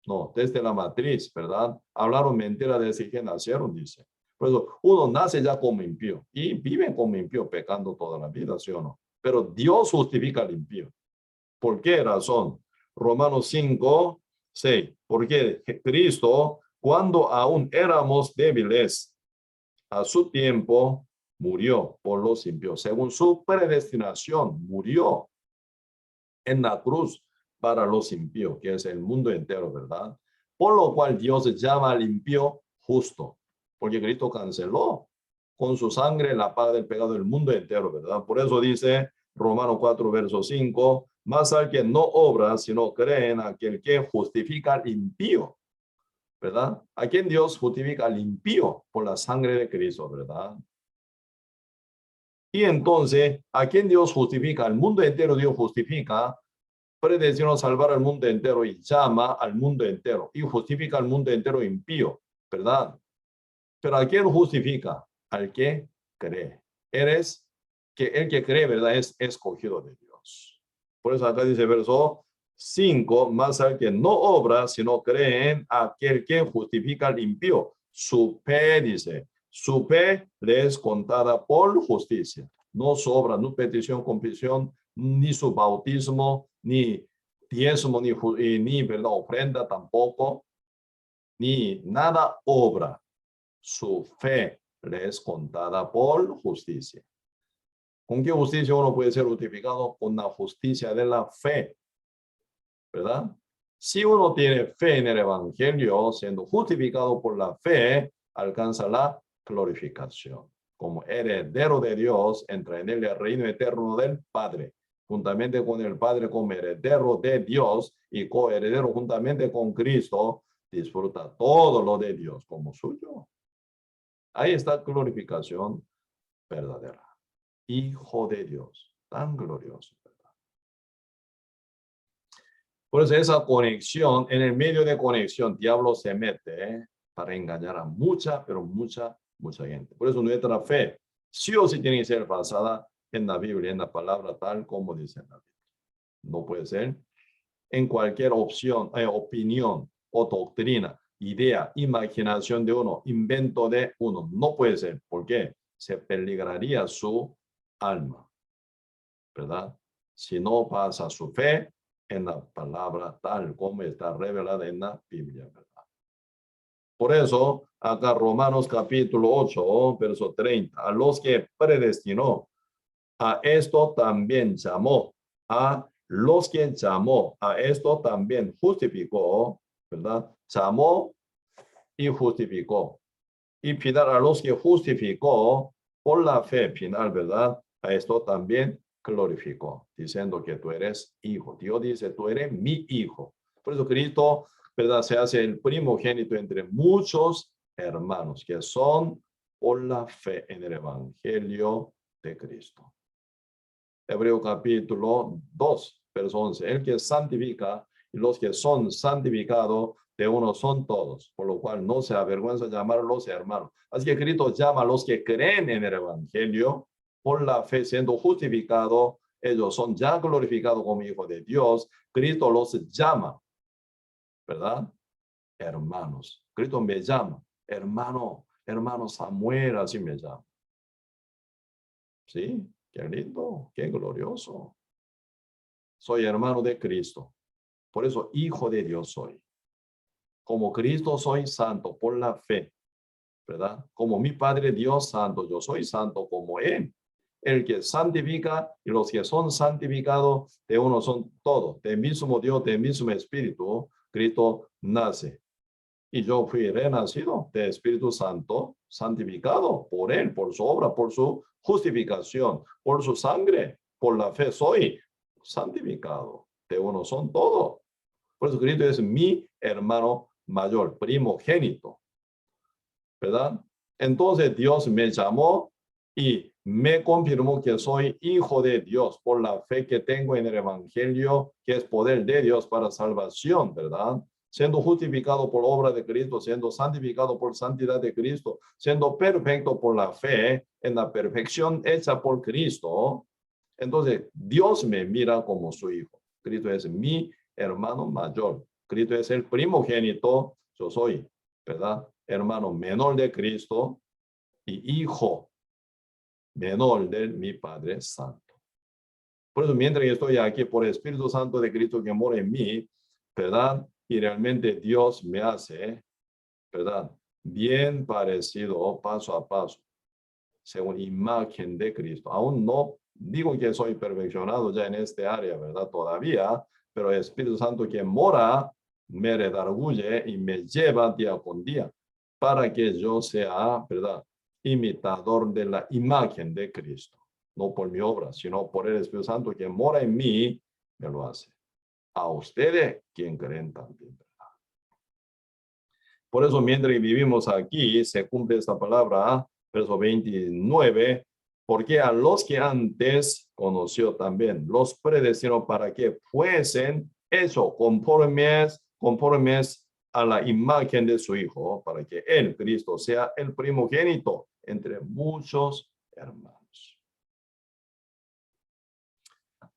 No, desde la matriz, ¿verdad? Hablaron mentira desde que nacieron, dice. Por eso, uno nace ya como impío y vive como impío, pecando toda la vida, ¿sí o no? Pero Dios justifica al impío. ¿Por qué razón? Romanos 5, 6. Porque Cristo, cuando aún éramos débiles, a su tiempo murió por los impíos. Según su predestinación, murió en la cruz para los impíos, que es el mundo entero, ¿verdad? Por lo cual Dios llama al impío justo, porque Cristo canceló con su sangre la paga del pecado del mundo entero, ¿verdad? Por eso dice Romanos 4, verso 5, más al que no obra, sino cree en aquel que justifica al impío, ¿verdad? ¿A quién Dios justifica al impío? Por la sangre de Cristo, ¿verdad? Y entonces, ¿a quién Dios justifica? Al mundo entero Dios justifica, predestinó salvar al mundo entero y llama al mundo entero y justifica al mundo entero impío, ¿verdad? Pero ¿a quién justifica? Al que cree. Eres que el que cree, ¿verdad? Es escogido de Dios. Por eso acá dice verso 5, más al que no obra, sino cree en aquel que justifica al impío. Su fe, dice, su fe le es contada por justicia. No sobra, no petición, confesión, ni su bautismo, ni diezmo, ni ¿verdad? Ofrenda tampoco, ni nada obra. Su fe le es contada por justicia. ¿Con qué justicia uno puede ser justificado? Con la justicia de la fe, ¿verdad? Si uno tiene fe en el evangelio, siendo justificado por la fe, alcanza la glorificación. Como heredero de Dios, entra en el reino eterno del Padre, juntamente con el Padre como heredero de Dios y coheredero juntamente con Cristo, disfruta todo lo de Dios como suyo. Ahí está glorificación verdadera. Hijo de Dios, tan glorioso, ¿verdad? Por eso esa conexión, en el medio de conexión, diablo se mete para engañar a mucha, pero mucha gente. Por eso nuestra fe sí o sí tiene que ser basada en la Biblia, en la palabra tal como dice la Biblia. No puede ser en cualquier opción, opinión o doctrina, idea, imaginación de uno, invento de uno. No puede ser. ¿Por qué? Se peligraría su alma, ¿verdad? Si no pasa su fe, en la palabra tal como está revelada en la Biblia, ¿verdad? Por eso, acá Romanos capítulo 8, verso 30, a los que predestinó, a esto también llamó, a los que llamó, a esto también justificó, ¿verdad? Llamó y justificó. Y final a los que justificó por la fe final, ¿verdad? A esto también glorificó, diciendo que tú eres hijo. Dios dice, tú eres mi hijo. Por eso Cristo, ¿verdad? Se hace el primogénito entre muchos hermanos que son por la fe en el evangelio de Cristo. Hebreo capítulo 2, verso 11. El que santifica y los que son santificados de uno son todos, por lo cual no se avergüenza de llamarlos hermanos. Así que Cristo llama a los que creen en el evangelio por la fe siendo justificados. Ellos son ya glorificados como hijos de Dios. Cristo los llama, ¿verdad? Hermanos. Cristo me llama, hermano Samuel, así me llama. ¿Sí? Qué lindo, qué glorioso. Soy hermano de Cristo. Por eso, hijo de Dios soy. Como Cristo soy santo por la fe, ¿verdad? Como mi Padre Dios santo, yo soy santo como Él. El que santifica y los que son santificados, de uno son todos. Del mismo Dios, del mismo Espíritu, Cristo nace. Y yo fui renacido de Espíritu Santo, santificado por Él, por su obra, por su justificación, por su sangre, por la fe soy santificado. De uno son todos. Por eso Cristo es mi hermano mayor, primogénito, ¿verdad? Entonces Dios me llamó y me confirmó que soy hijo de Dios por la fe que tengo en el evangelio, que es poder de Dios para salvación, ¿verdad? Siendo justificado por obra de Cristo, siendo santificado por santidad de Cristo, siendo perfecto por la fe en la perfección hecha por Cristo. Entonces Dios me mira como su hijo. Cristo es mi hermano mayor. Cristo es el primogénito, yo soy, ¿verdad? Hermano menor de Cristo y hijo menor de mi Padre Santo. Por eso, mientras yo estoy aquí por el Espíritu Santo de Cristo que mora en mí, ¿verdad? Y realmente Dios me hace, ¿verdad? Bien parecido paso a paso, según imagen de Cristo. Aún no digo que soy perfeccionado ya en este área, ¿verdad? Todavía, pero el Espíritu Santo que mora me redarguye y me lleva día con día para que yo sea, ¿verdad? Imitador de la imagen de Cristo. No por mi obra, sino por el Espíritu Santo que mora en mí, me lo hace. A ustedes, quien creen también, ¿verdad? Por eso, mientras vivimos aquí, se cumple esta palabra, verso 29, porque a los que antes conoció también, los predestinó para que fuesen eso, conformes a la imagen de su Hijo, para que él, Cristo, sea el primogénito entre muchos hermanos.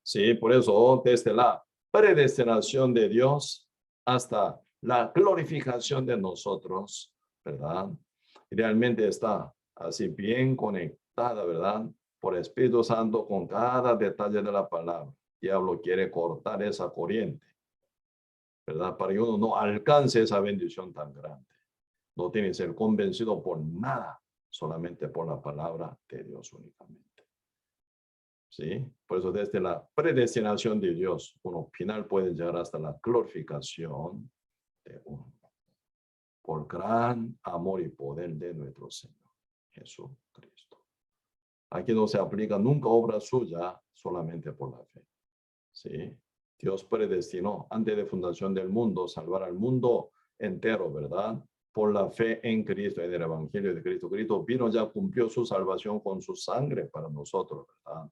Sí, por eso, desde la predestinación de Dios hasta la glorificación de nosotros, ¿verdad? Realmente está así bien conectada, ¿verdad? Por Espíritu Santo con cada detalle de la palabra. El diablo quiere cortar esa corriente, ¿verdad? Para que uno no alcance esa bendición tan grande. No tiene que ser convencido por nada, solamente por la palabra de Dios únicamente. ¿Sí? Por eso desde la predestinación de Dios, uno final puede llegar hasta la glorificación de uno. Por gran amor y poder de nuestro Señor Jesucristo. Aquí no se aplica nunca obra suya, solamente por la fe. ¿Sí? Dios predestinó antes de fundación del mundo salvar al mundo entero, ¿verdad? Por la fe en Cristo, en el Evangelio de Cristo. Cristo vino ya, cumplió su salvación con su sangre para nosotros, ¿verdad?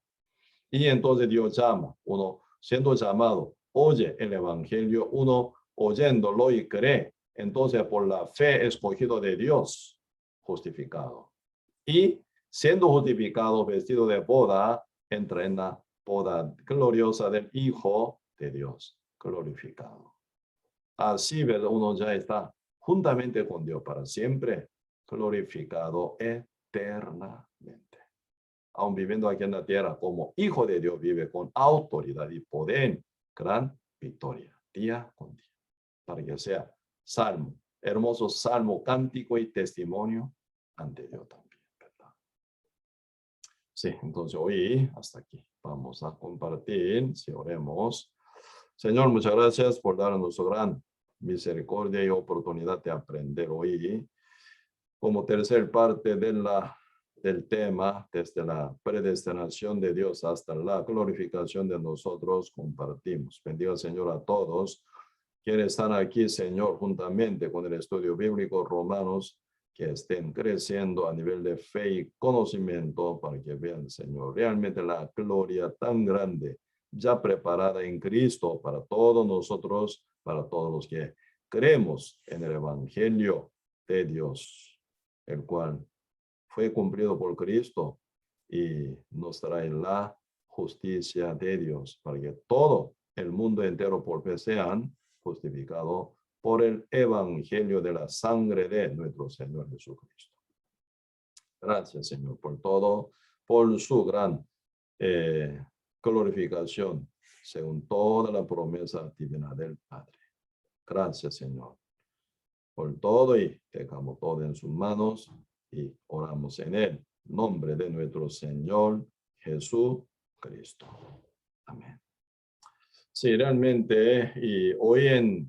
Y entonces Dios llama, uno siendo llamado, oye el Evangelio, uno oyéndolo y cree. Entonces por la fe escogido de Dios, justificado. Y siendo justificado, vestido de boda, entra en la boda gloriosa del Hijo de Dios, glorificado. Así uno ya está juntamente con Dios para siempre, glorificado eternamente. Aún viviendo aquí en la tierra como hijo de Dios, vive con autoridad y poder, gran victoria, día con día, para que sea salmo, hermoso salmo, cántico y testimonio ante Dios también, ¿verdad? Sí, entonces hoy hasta aquí vamos a compartir, si oremos. Señor, muchas gracias por darnos su gran misericordia y oportunidad de aprender hoy como tercer parte del tema, desde la predestinación de Dios hasta la glorificación de nosotros, compartimos. Bendiga, Señor, a todos quienes están aquí, Señor, juntamente con el estudio bíblico Romanos, que estén creciendo a nivel de fe y conocimiento para que vean, Señor, realmente la gloria tan grande ya preparada en Cristo para todos nosotros, para todos los que creemos en el Evangelio de Dios, el cual fue cumplido por Cristo y nos trae la justicia de Dios para que todo el mundo entero por fe sean justificados por el evangelio de la sangre de nuestro Señor Jesucristo. Gracias, Señor, por todo, por su gran glorificación, según toda la promesa divina del Padre. Gracias, Señor, por todo y dejamos todo en sus manos y oramos en el nombre de nuestro Señor Jesucristo. Amén. Sí, realmente, y hoy,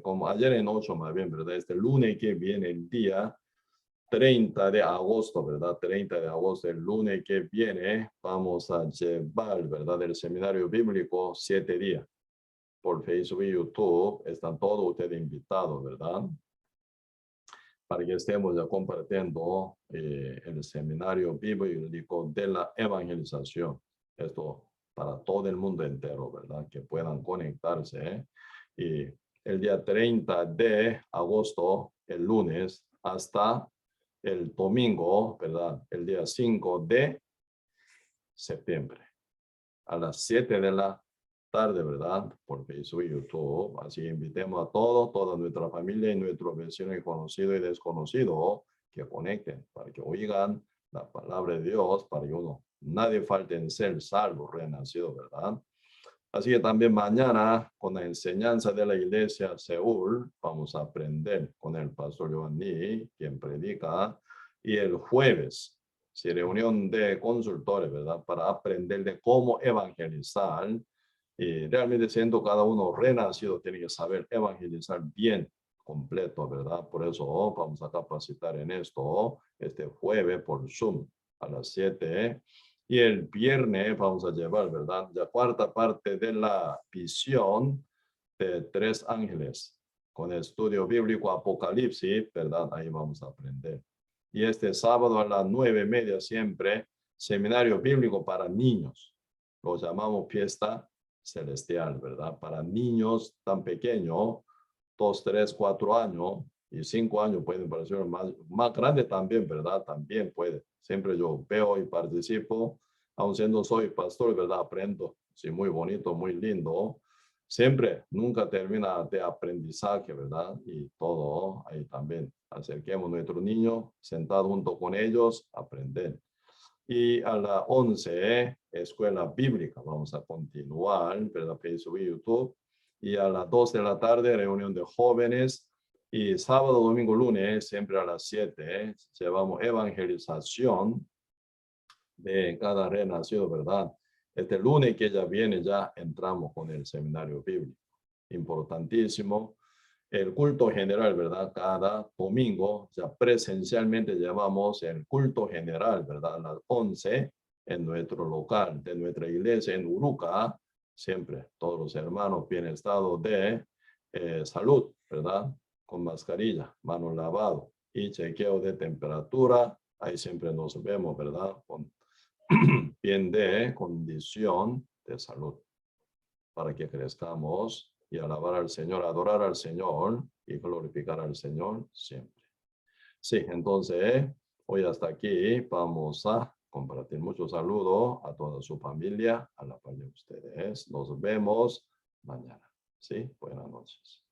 como ayer en 8 más bien, ¿verdad? Este lunes que viene, el día 30 de agosto, ¿verdad? 30 de agosto, el lunes que viene, vamos a llevar, ¿verdad? El seminario bíblico 7 días. Por Facebook y YouTube, están todos ustedes invitados, ¿verdad? Para que estemos ya compartiendo el seminario bíblico de la evangelización. Esto para todo el mundo entero, ¿verdad? Que puedan conectarse. Y el día 30 de agosto, el lunes, hasta el domingo, ¿verdad? El día 5 de septiembre, a las 7 de la tarde, ¿verdad? Por Facebook y YouTube. Así invitemos a todos, toda nuestra familia y nuestros vecinos conocidos y desconocidos que conecten para que oigan la palabra de Dios, para que nadie falte en ser salvo, renacido, ¿verdad? Así que también mañana, con la enseñanza de la iglesia Seúl, vamos a aprender con el pastor Giovanni, quien predica, y el jueves, sí, reunión de consultores, ¿verdad? Para aprender de cómo evangelizar. Y realmente siendo cada uno renacido, tiene que saber evangelizar bien, completo, ¿verdad? Por eso vamos a capacitar en esto este jueves por Zoom a las 7. Y el viernes vamos a llevar, ¿verdad? La cuarta parte de la visión de 3 ángeles con el estudio bíblico Apocalipsis, ¿verdad? Ahí vamos a aprender. Y este sábado a las 9:30 siempre, seminario bíblico para niños. Lo llamamos fiesta celestial, ¿verdad? Para niños tan pequeños, 2, 3, 4 años y 5 años pueden parecer más grande también, ¿verdad? También puede. Siempre yo veo y participo, aun siendo soy pastor, ¿verdad? Aprendo. Sí, muy bonito, muy lindo. Siempre, nunca termina de aprendizaje, ¿verdad? Y todo, ahí también. Acerquemos a nuestro niño, sentado junto con ellos, aprender. Y a las 11, escuela bíblica. Vamos a continuar, ¿verdad? Facebook y YouTube. Y a las 2 de la tarde, reunión de jóvenes. Y sábado, domingo, lunes, siempre a las 7, llevamos evangelización de cada renacido, ¿verdad? Este lunes que ya viene, ya entramos con el seminario bíblico. Importantísimo. El culto general, ¿verdad? Cada domingo, ya presencialmente llevamos el culto general, ¿verdad? A las 11 en nuestro local de nuestra iglesia en Uruca. Siempre todos los hermanos bien estado de salud, ¿verdad? Con mascarilla, mano lavado y chequeo de temperatura. Ahí siempre nos vemos, ¿verdad? Con bien de condición de salud para que crezcamos y alabar al Señor, adorar al Señor y glorificar al Señor siempre. Sí, entonces hoy hasta aquí vamos a compartir muchos saludos a toda su familia, a la par de ustedes. Nos vemos mañana. Sí, buenas noches.